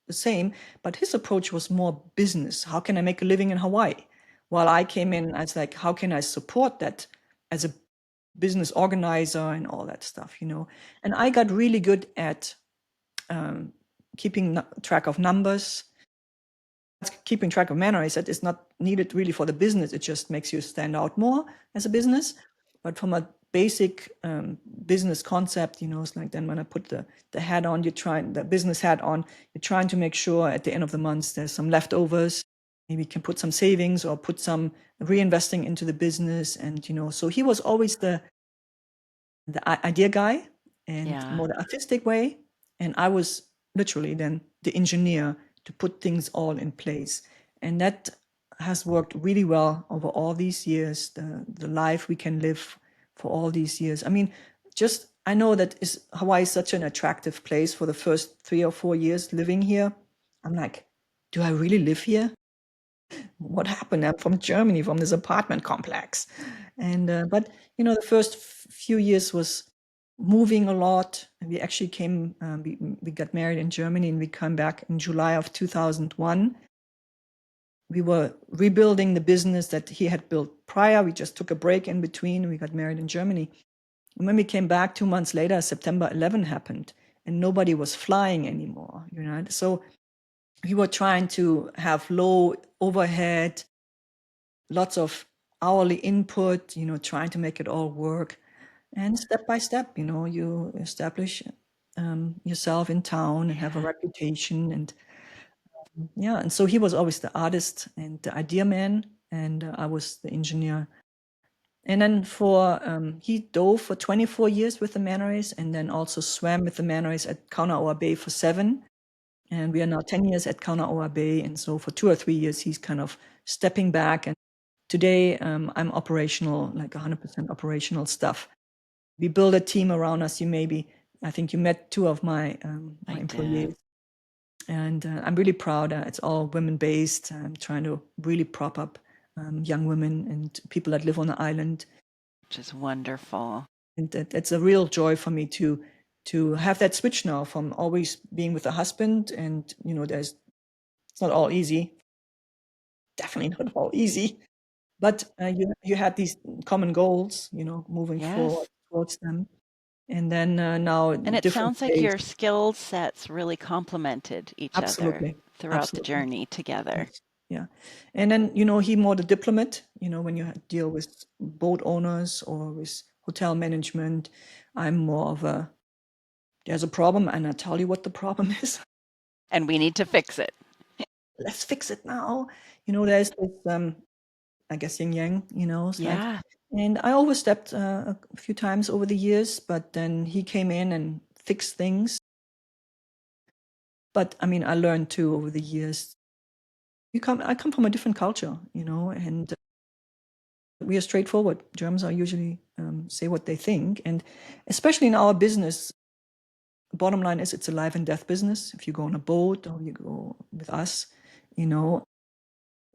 the same, but his approach was more business. How can I make a living in Hawaii? While I came in as like, how can I support that as a business organizer and all that stuff. And I got really good at keeping track of numbers, keeping track of manta rays. That is not needed really for the business. It just makes you stand out more as a business. But from a basic business concept, it's like then when I put the hat on, the business hat on, you're trying to make sure at the end of the month there's some leftovers. Maybe you can put some savings or put some reinvesting into the business. And so he was always the idea guy and Yeah. more the artistic way. And I was literally then the engineer to put things all in place. And that has worked really well over all these years, the life we can live for all these years. I mean, just I know that Hawaii is such an attractive place for the first 3 or 4 years living here. I'm like, do I really live here? What happened? I'm from Germany, from this apartment complex. And but the first few years was moving a lot. And we actually we got married in Germany, and we came back in July of 2001. We were rebuilding the business that he had built prior. We just took a break in between. We got married in Germany. And when we came back 2 months later, September 11 happened, and nobody was flying anymore. So we were trying to have low overhead, lots of hourly input, trying to make it all work. And step by step, you establish yourself in town and have a Yeah. reputation. And yeah, and so he was always the artist and the idea man, and I was the engineer. And then he dove for 24 years with the manta rays, and then also swam with the manta rays at Kaunaoa Bay for 7. And we are now 10 years at Kaunaoa Bay. And so for 2 or 3 years, he's kind of stepping back. And today, I'm operational, like 100% operational stuff. We build a team around us. I think you met two of my I did. employees, and I'm really proud. It's all women-based. I'm trying to really prop up young women and people that live on the island. Which is wonderful. And it's a real joy for me to have that switch now from always being with a husband. And it's not all easy. Definitely not all easy. But you had these common goals, moving forward Yes. towards them. And then now And it different sounds like phase. your skill sets really complemented each other Absolutely. throughout the Absolutely. journey together. Yes. Yeah. And then, he more the diplomat, when you deal with boat owners or with hotel management. I'm more of there's a problem and I tell you what the problem is. And we need to fix it. Let's fix it now. There's this, I guess, yin yang, it's like, Yeah. and I overstepped a few times over the years, but then he came in and fixed things. But I mean, I learned too over the years. I come from a different culture, and we are straightforward. Germans are usually say what they think, and especially in our business, bottom line is it's a life and death business. If you go on a boat or you go with us, you know,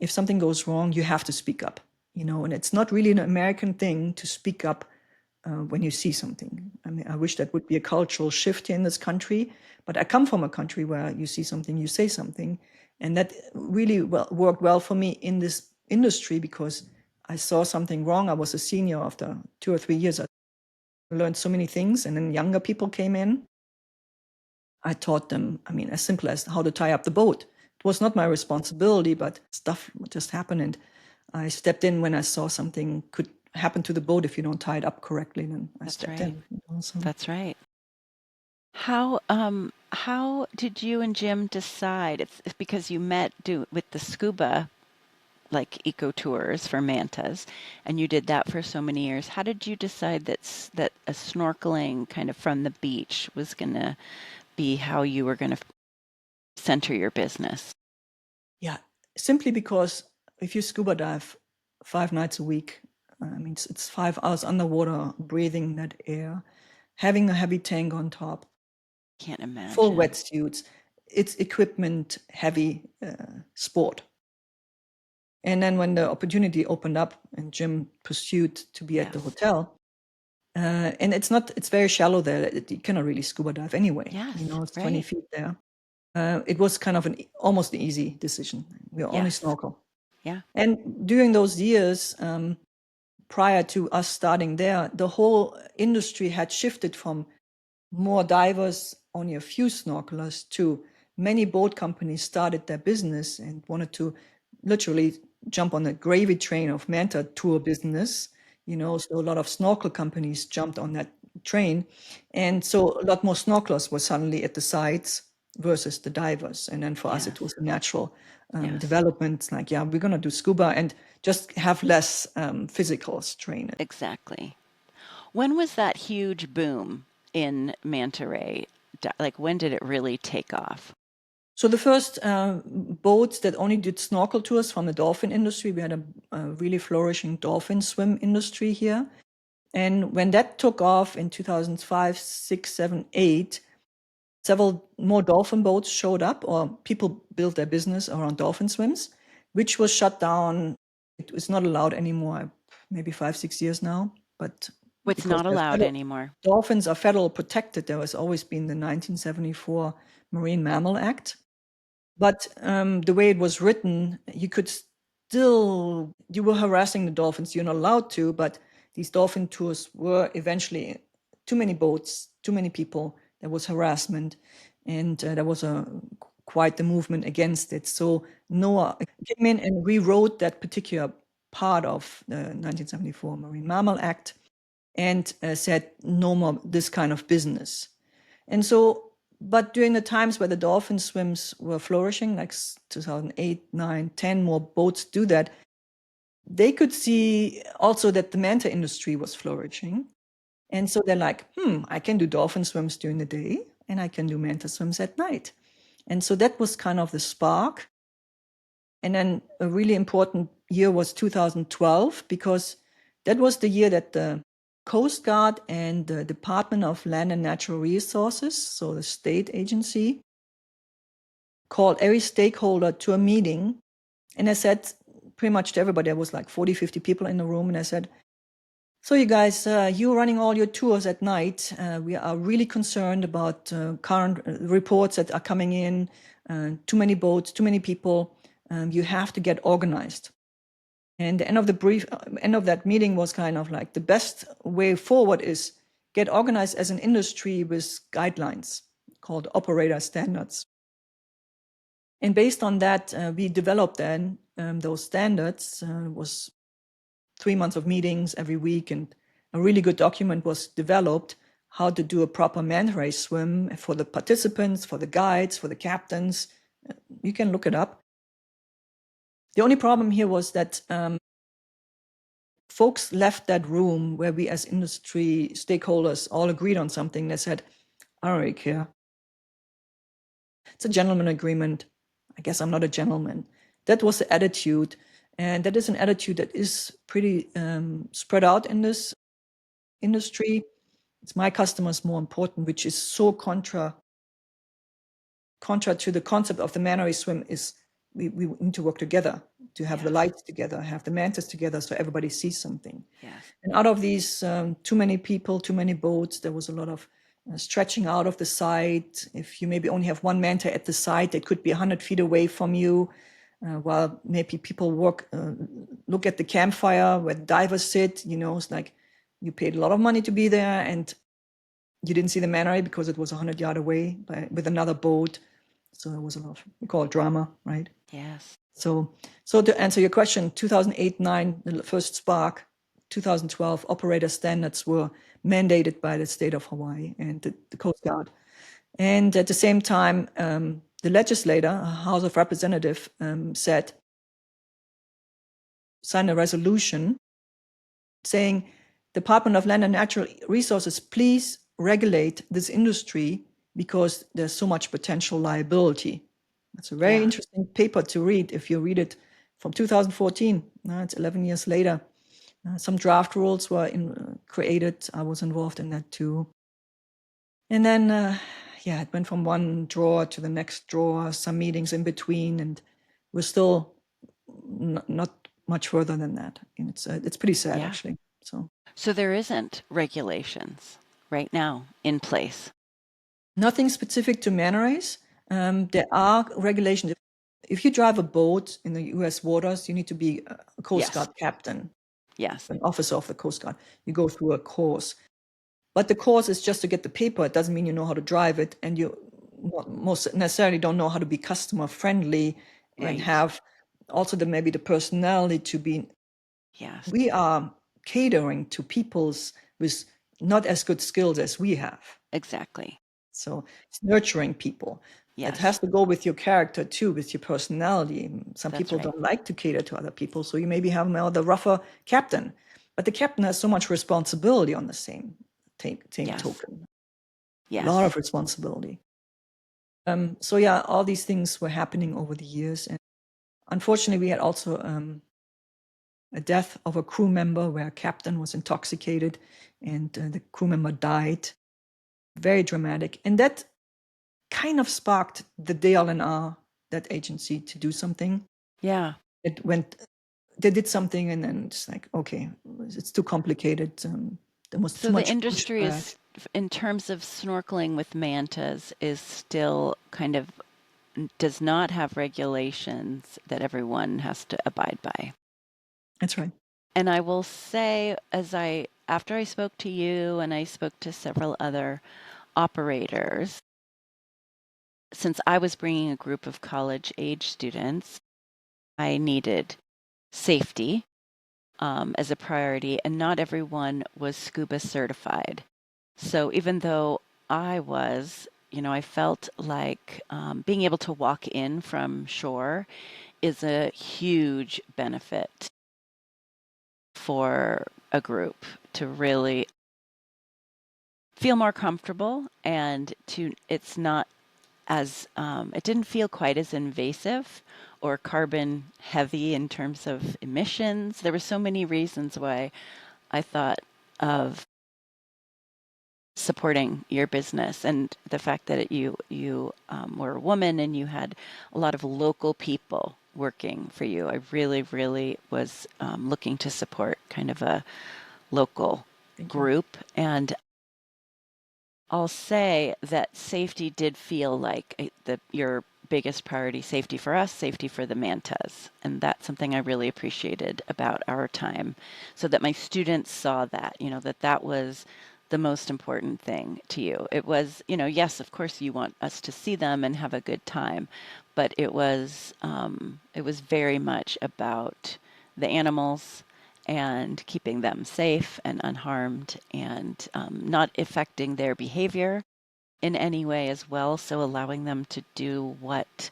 if something goes wrong, you have to speak up, and it's not really an American thing to speak up when you see something. I mean, I wish that would be a cultural shift here in this country, but I come from a country where you see something, you say something. And that really worked well for me in this industry because I saw something wrong. I was a senior after 2 or 3 years. I learned so many things. And then younger people came in. I taught them, I mean, as simple as how to tie up the boat. It was not my responsibility, but stuff just happened. And I stepped in when I saw something could happen to the boat if you don't tie it up correctly. Then I That's stepped right. in. So. That's right. How did you and Jim decide? It's because you met with the scuba like eco tours for mantas, and you did that for so many years. How did you decide that a snorkeling kind of from the beach was going to be how you were going to center your business? Yeah, simply because if you scuba dive 5 nights a week, I mean, it's 5 hours underwater, breathing that air, having a heavy tank on top, Can't full imagine. wetsuits. It's equipment heavy sport. And then when the opportunity opened up and Jim pursued to be at the Yes. hotel, and it's very shallow there. You cannot really scuba dive anyway. Yes. It's 20 Right. feet there. It was kind of almost an easy decision. We only Yes. snorkel. Yeah. And during those years, prior to us starting there, the whole industry had shifted from more divers, only a few snorkelers, to many boat companies started their business and wanted to literally jump on the gravy train of Manta tour business. So a lot of snorkel companies jumped on that train. And so a lot more snorkelers were suddenly at the sites versus the divers. And then for us, it Yes. was a natural Yes. development. Like, yeah, we're going to do scuba and just have less physical strain. Exactly. When was that huge boom in manta ray? Like, when did it really take off? So the first boats that only did snorkel tours from the dolphin industry, we had a really flourishing dolphin swim industry here. And when that took off in 2005, 6, 7, 8, several more dolphin boats showed up, or people built their business around dolphin swims, which was shut down. It was not allowed anymore, maybe 5, 6 years now. But What's because not allowed anymore? dolphins are federal protected, there has always been the 1974 Marine Mammal Act. But the way it was written, you were harassing the dolphins. You're not allowed to, but these dolphin tours were eventually too many boats, too many people. There was harassment, and there was quite the movement against it. So NOAA came in and rewrote that particular part of the 1974 Marine Mammal Act and said no more this kind of business. And so, but during the times where the dolphin swims were flourishing, like 2008, 9, 10, more boats do that, they could see also that the manta industry was flourishing. And so they're like, I can do dolphin swims during the day and I can do manta swims at night. And so that was kind of the spark. And then a really important year was 2012, because that was the year that the Coast Guard and the Department of Land and Natural Resources, so the state agency, called every stakeholder to a meeting. And I said pretty much to everybody, there was like 40, 50 people in the room. And I said, so you guys, you're running all your tours at night. We are really concerned about current reports that are coming in, too many boats, too many people. You have to get organized. And the end of that meeting was kind of like the best way forward is get organized as an industry with guidelines called operator standards. And based on that, we developed then those standards. Was 3 months of meetings every week, and a really good document was developed how to do a proper manta ray swim for the participants, for the guides, for the captains. You can look it up. The only problem here was that folks left that room where we as industry stakeholders all agreed on something. They said, I don't really care. It's a gentleman agreement. I guess I'm not a gentleman. That was the attitude. And that is an attitude that is pretty spread out in this industry. It's my customers more important, which is so contra to the concept of the manta ray swim is we need to work together, to have the Yes. lights together, have the mantas together so everybody sees something. Yes. And out of these too many people, too many boats, there was a lot of stretching out of the site. If you maybe only have one manta at the site, it could be 100 feet away from you, while maybe people look at the campfire where divers sit. It's like you paid a lot of money to be there and you didn't see the manta ray because it was 100 yards away with another boat. So there was a lot of, we call it drama, right? Yes. So to answer your question, 2008, 9, the first spark, 2012, operator standards were mandated by the state of Hawaii and the Coast Guard. And at the same time, the legislator, House of Representatives, signed a resolution saying, Department of Land and Natural Resources, please regulate this industry because there's so much potential liability. It's a very interesting paper to read if you read it from 2014. It's 11 years later. Some draft rules were created. I was involved in that too. And then, it went from one drawer to the next drawer, some meetings in between, and we're still not much further than that. And it's pretty sad, actually. So there isn't regulations right now in place. Nothing specific to manta rays. There are regulations. If you drive a boat in the U.S. waters, you need to be a Coast Guard captain. Yes. An officer of the Coast Guard. You go through a course. But the course is just to get the paper. It doesn't mean you know how to drive it, and you most necessarily don't know how to be customer friendly and have also maybe the personality to be. Yes. We are catering to people's with not as good skills as we have. Exactly. So it's nurturing people. Yes. It has to go with your character too, with your personality. Some That's people right. don't like to cater to other people, so you maybe have the rougher captain. But the captain has so much responsibility on the same token. Yes. A lot of responsibility. So yeah, all these things were happening over the years. And unfortunately, we had also a death of a crew member where a captain was intoxicated and the crew member died. Very dramatic. And that kind of sparked the DLNR, that agency, to do something. Yeah. They did something, and then it's like, okay, it's too complicated. There was too much. So the industry is, in terms of snorkeling with mantas, is still kind of does not have regulations that everyone has to abide by. That's right. And I will say, after I spoke to you and I spoke to several other operators, since I was bringing a group of college age students, I needed safety as a priority, and not everyone was scuba certified. So even though I was, I felt like being able to walk in from shore is a huge benefit for a group to really feel more comfortable, and it's not as it didn't feel quite as invasive or carbon heavy in terms of emissions. There were so many reasons why I thought of supporting your business, and the fact that you were a woman and you had a lot of local people working for you. I really, really was looking to support kind of a local group. And I'll say that safety did feel like your biggest priority: safety for us, safety for the mantas. And that's something I really appreciated about our time, so that my students saw that, that was the most important thing to you. It was, yes, of course you want us to see them and have a good time, but it was very much about the animals and keeping them safe and unharmed, and not affecting their behavior in any way as well. So allowing them to do what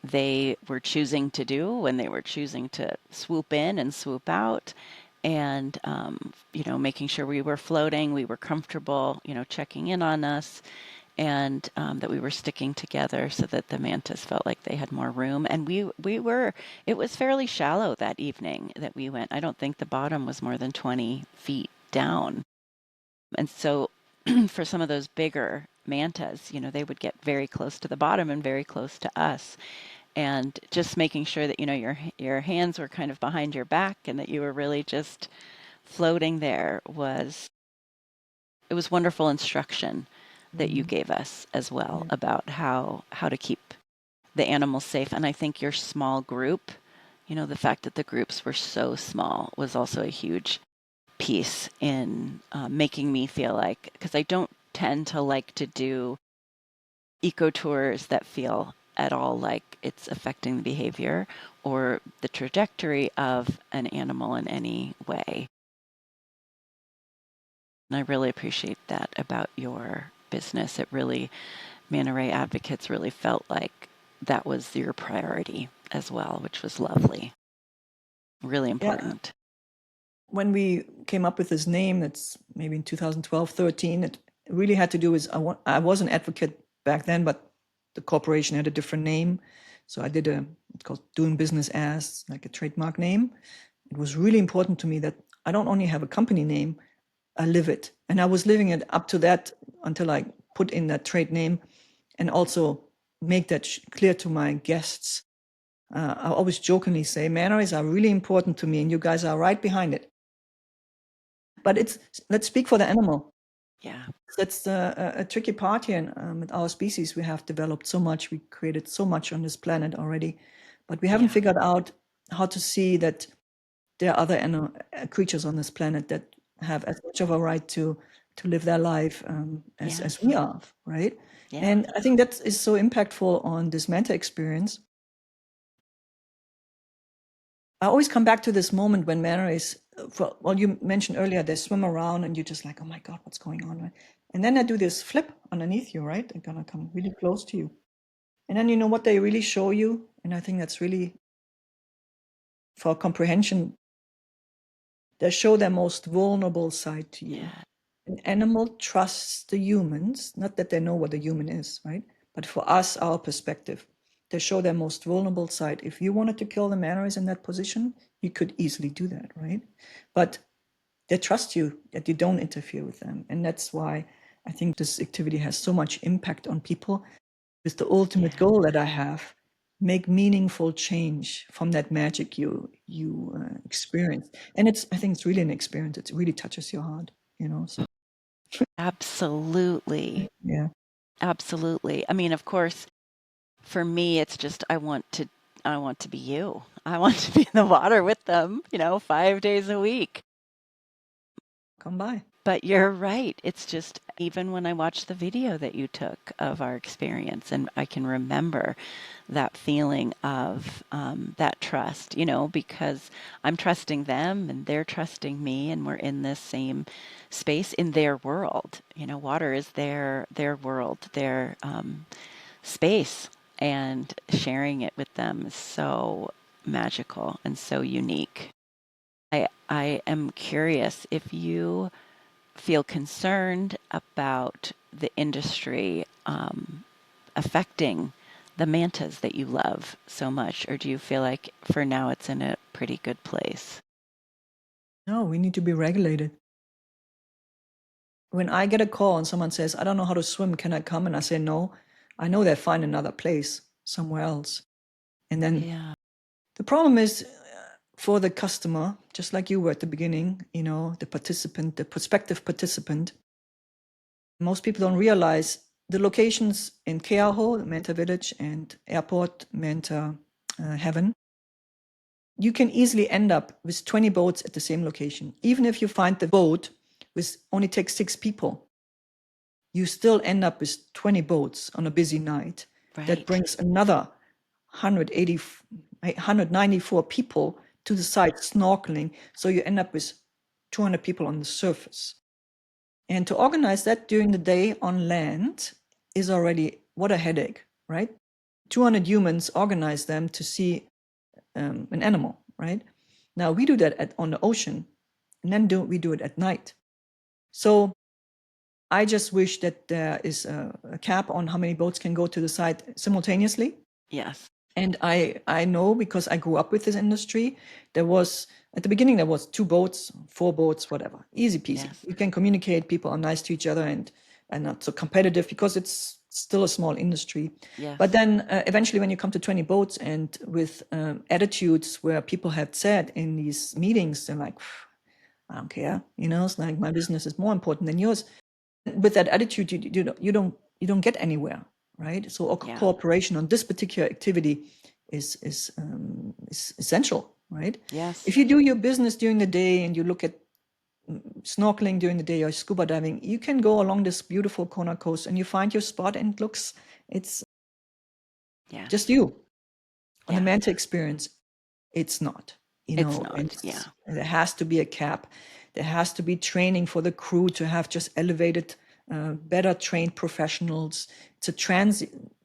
they were choosing to do when they were choosing to swoop in and swoop out, and making sure we were floating, we were comfortable, checking in on us, and that we were sticking together so that the mantas felt like they had more room. And it was fairly shallow that evening that we went. I don't think the bottom was more than 20 feet down. And so for some of those bigger mantas, they would get very close to the bottom and very close to us. And just making sure that, your hands were kind of behind your back and that you were really just floating there it was wonderful instruction that you gave us as well about how to keep the animals safe. And I think your small group, the fact that the groups were so small was also a huge piece in making me feel like, because I don't tend to like to do eco tours that feel at all like it's affecting the behavior or the trajectory of an animal in any way. And I really appreciate that about your business. It really, Manta Ray Advocates really felt like that was your priority as well, which was lovely. Really Yeah. important. When we came up with this name, that's maybe in 2012, 13, it really had to do with, I was an advocate back then, but the corporation had a different name. So I did it's called doing business as, like a trademark name. It was really important to me that I don't only have a company name, I live it. And I was living it up to that until I put in that trade name and also make that clear to my guests. I always jokingly say, manners are really important to me, and you guys are right behind it. But let's speak for the animal. Yeah. That's a tricky part here. With our species, we have developed so much, we created so much on this planet already, but we haven't Yeah. figured out how to see that there are other creatures on this planet that have as much of a right to live their life as Yes. we are, right? Yeah. And I think that is so impactful on this Manta experience. I always come back to this moment when Manta is, well, you mentioned earlier, they swim around and you're just like, oh my God, what's going on, right? And then they do this flip underneath you, right? They're gonna come really close to you. And then you know what they really show you? And I think that's really, for comprehension, they show their most vulnerable side to you. Yeah. An animal trusts the humans, not that they know what a human is, right? But for us, our perspective, they show their most vulnerable side. If you wanted to kill the manneris in that position, you could easily do that, right? But they trust you that you don't interfere with them. And that's why I think this activity has so much impact on people, with the ultimate Yeah. goal that I have: make meaningful change from that magic you experience. And I think it's really an experience. It really touches your heart, so Absolutely. yeah. Absolutely. I mean, of course, for me, it's just I want to be you. I want to be in the water with them, 5 days a week. Come by. But you're right. It's just even when I watched the video that you took of our experience, and I can remember that feeling of that trust, because I'm trusting them and they're trusting me, and we're in this same space in their world. Water is their world, their space, and sharing it with them is so magical and so unique. I am curious if you feel concerned about the industry affecting the mantas that you love so much, or do you feel like for now it's in a pretty good place? No, we need to be regulated. When I get a call and someone says, I don't know how to swim, can I come? And I say no, I know they find another place somewhere else. And then Yeah. the problem is, for the customer, just like you were at the beginning, the participant, the prospective participant, most people don't realize the locations in Keaho, Manta Village, and Airport, Manta Heaven. You can easily end up with 20 boats at the same location. Even if you find the boat with only takes 6 people, you still end up with 20 boats on a busy night. That Right. brings another 194 people to the site snorkeling. So you end up with 200 people on the surface. And to organize that during the day on land is already, what a headache, right? 200 humans organize them to see an animal, right? Now we do that on the ocean, and then we do it at night. So I just wish that there is a cap on how many boats can go to the site simultaneously. Yes. And I know, because I grew up with this industry, at the beginning, there was 2 boats, 4 boats, whatever. Easy peasy. Yes. You can communicate, people are nice to each other and not so competitive, because it's still a small industry. Yes. But then eventually when you come to 20 boats, and with attitudes where people had said in these meetings, they're like, I don't care, it's like, my business is more important than yours. With that attitude, you don't get anywhere, right? So Yeah. cooperation on this particular activity is essential, right? Yes. If you do your business during the day and you look at snorkeling during the day or scuba diving, you can go along this beautiful Kona coast and you find your spot, and it's Yes. just you. On the Yeah. Manta experience, it's not. It's and not. Yeah. there has to be a cap. There has to be training for the crew to have just elevated, better trained professionals. It's a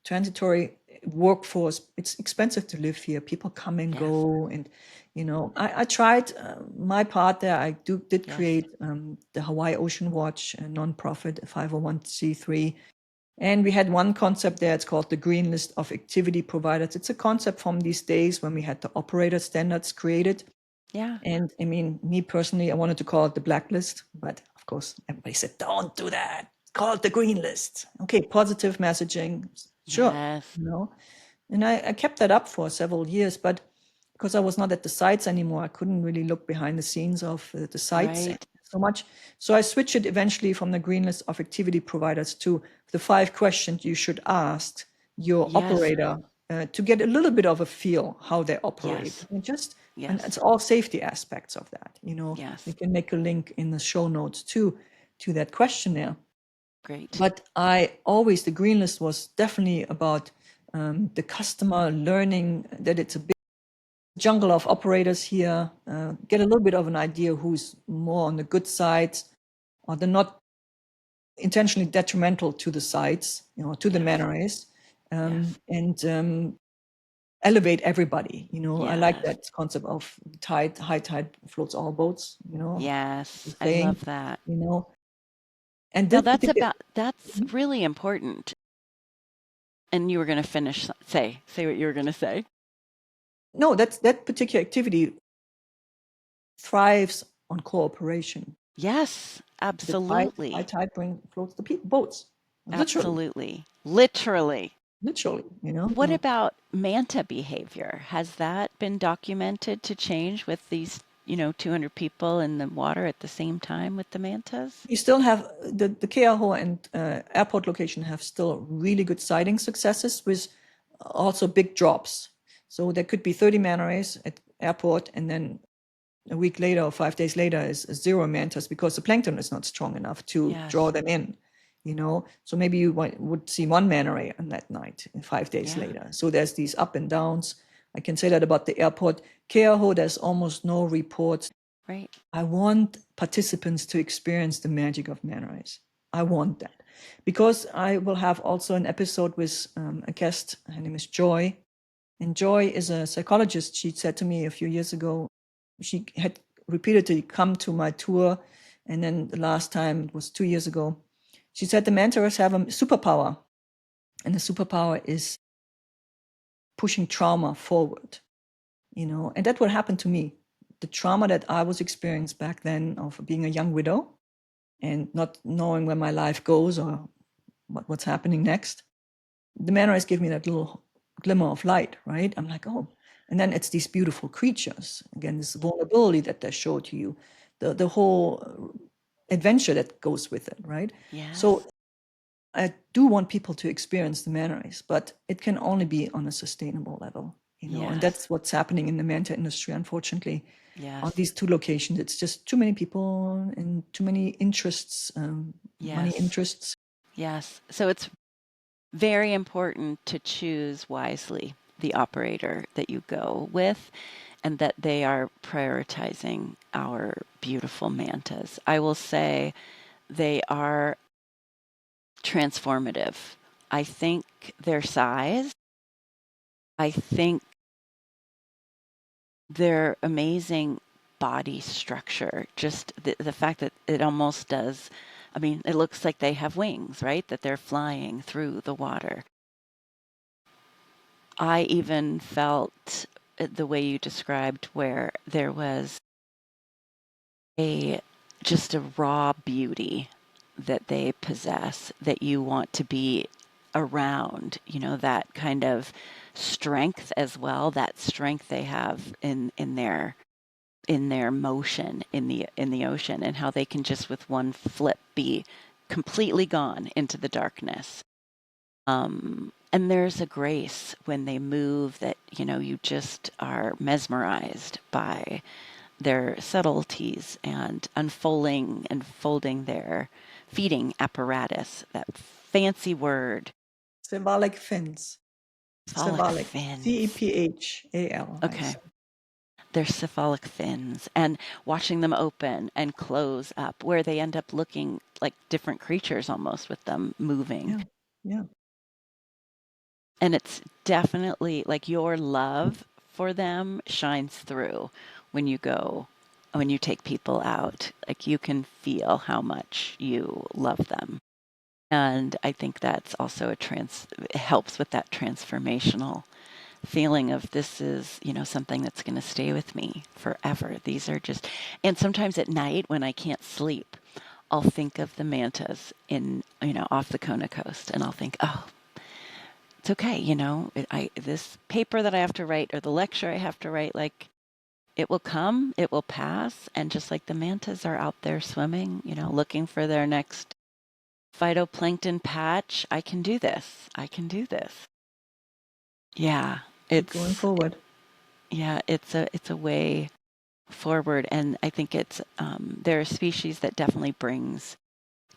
transitory workforce. It's expensive to live here. People come and Yes. go, and I tried my part there. Did Yes. create the Hawaii Ocean Watch, a nonprofit, a 501c3. And we had one concept there. It's called the green list of activity providers. It's a concept from these days when we had the operator standards created. Yeah. And I mean, me personally, I wanted to call it the blacklist, but of course, everybody said, don't do that. Call it the green list. Okay, positive messaging. Sure. Yes. And I kept that up for several years, but because I was not at the sites anymore, I couldn't really look behind the scenes of the sites Right. so much. So I switched it eventually from the green list of activity providers to the 5 questions you should ask your Yes. operator to get a little bit of a feel how they operate. Yes. And Yes. it's all safety aspects of that. We Yes. can make a link in the show notes to that questionnaire. Great. But the green list was definitely about the customer learning that it's a big jungle of operators here, get a little bit of an idea who's more on the good side or they're not intentionally detrimental to the sites, to the Yes. manta rays, Yes. and elevate everybody. I like Yes. that concept of high tide floats all boats, the Yes. I saying, love that. you know. And Now this particular, that's really important. And you were going to finish, say what you were going to say. no, that particular activity thrives on cooperation. Yes, The high absolutely. tide floats the boats, literally, Absolutely. Literally. literally. What about manta behavior? Has that been documented to change with these, 200 people in the water at the same time with the mantas? You still have the Keaho and airport location have still really good sighting successes with also big drops. So there could be 30 manta rays at airport, and then a week later or 5 days later is 0 mantas because the plankton is not strong enough to draw Yes. them in. So maybe you would see 1 manta ray on that night 5 days Yeah. later. So there's these up and downs. I can say that about the airport. Keaho, there's almost no reports. Right. I want participants to experience the magic of manta rays. I want that because I will have also an episode with a guest. Her name is Joy, and Joy is a psychologist. She said to me a few years ago, she had repeatedly come to my tour, and then the last time it was 2 years ago. She said the manta rays have a superpower, and the superpower is pushing trauma forward. And that what happened to me. The trauma that I was experiencing back then of being a young widow and not knowing where my life goes or what's happening next. The manta rays give me that little glimmer of light, right? I'm like, oh. And then it's these beautiful creatures. Again, this vulnerability that they show to you, the whole adventure that goes with it, right? Yes. So I do want people to experience the manta rays, but it can only be on a sustainable level, and Yes. that's what's happening in the manta industry, unfortunately. On Yes. these 2 locations, it's just too many people and too many interests, money Yes. interests. Yes. So it's very important to choose wisely the operator that you go with and that they are prioritizing our beautiful mantas. I will say they are transformative. I think their size, I think their amazing body structure, just the fact that it almost does, I mean, it looks like they have wings, right? That they're flying through the water. I even felt the way you described where there was a just a raw beauty that they possess that you want to be around, that kind of strength as well, that strength they have in their motion in the ocean and how they can just with one flip be completely gone into the darkness. And there's a grace when they move that, you just are mesmerized by their subtleties and unfolding and folding their feeding apparatus, that fancy word, Cephalic fins. cephalic Cephalic. fins. CEPHAL. Okay. their cephalic fins and watching them open and close up, where they end up looking like different creatures almost with them moving. Yeah. Yeah. And it's definitely like your love for them shines through when you go, when you take people out. Like you can feel how much you love them. And I think that's also it helps with that transformational feeling of this is, something that's going to stay with me forever. These are just, and sometimes at night when I can't sleep, I'll think of the mantas in, off the Kona coast, and I'll think, oh, it's okay, this paper that I have to write or the lecture I have to write, like it will come, it will pass, and just like the mantas are out there swimming, looking for their next phytoplankton patch, I can do this. I can do this. Yeah, Keep going it's forward. yeah, it's a way forward, and I think it's they're a species that definitely brings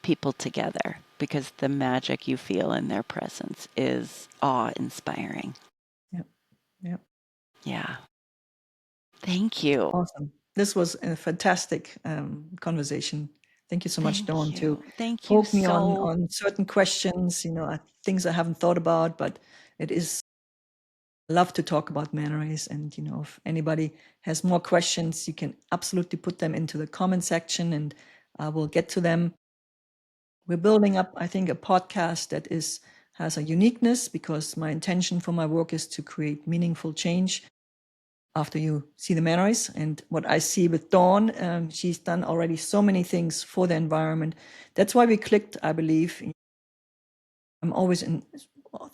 people together because the magic you feel in their presence is awe-inspiring. Yep. Yep. Yeah. Thank you. Awesome. This was a fantastic conversation. Thank you so much, Thank Dawn, to you. Thank you poke me so. on certain questions, things I haven't thought about, but it is love to talk about manta rays. And if anybody has more questions, you can absolutely put them into the comment section, and I will get to them. We're building up, I think, a podcast that has a uniqueness, because my intention for my work is to create meaningful change after you see the manta rays. And what I see with Dawn, she's done already so many things for the environment. That's why we clicked, I believe. I'm always in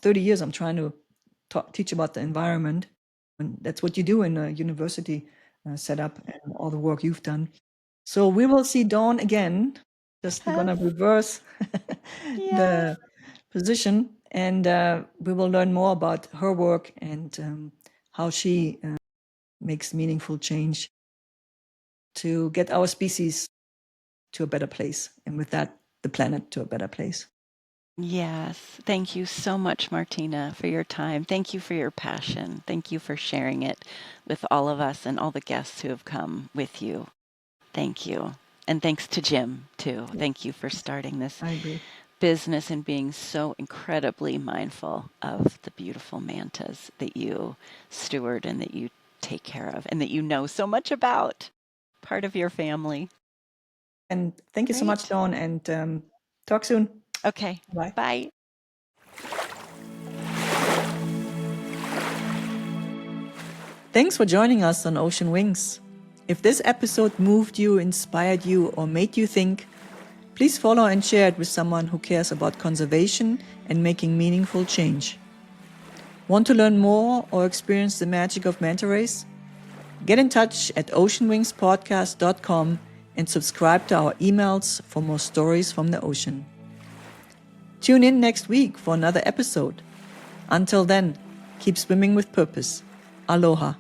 30 years, I'm trying to teach about the environment. And that's what you do in a university setup, and all the work you've done. So we will see Dawn again. Just we're going to Yes. reverse Yes. the position, and we will learn more about her work and how she makes meaningful change to get our species to a better place, and with that, the planet to a better place. Yes. Thank you so much, Martina, for your time. Thank you for your passion. Thank you for sharing it with all of us and all the guests who have come with you. Thank you. And thanks to Jim, too. Yeah, Thank you for starting this I agree. business and being so incredibly mindful of the beautiful mantas that you steward and that you take care of and that you know so much about. Part of your family. And thank you so much, Great. Dawn, and talk soon. Okay. Bye. Bye. Thanks for joining us on Ocean Wings. If this episode moved you, inspired you, or made you think, please follow and share it with someone who cares about conservation and making meaningful change. Want to learn more or experience the magic of manta rays? Get in touch at oceanwingspodcast.com and subscribe to our emails for more stories from the ocean. Tune in next week for another episode. Until then, keep swimming with purpose. Aloha.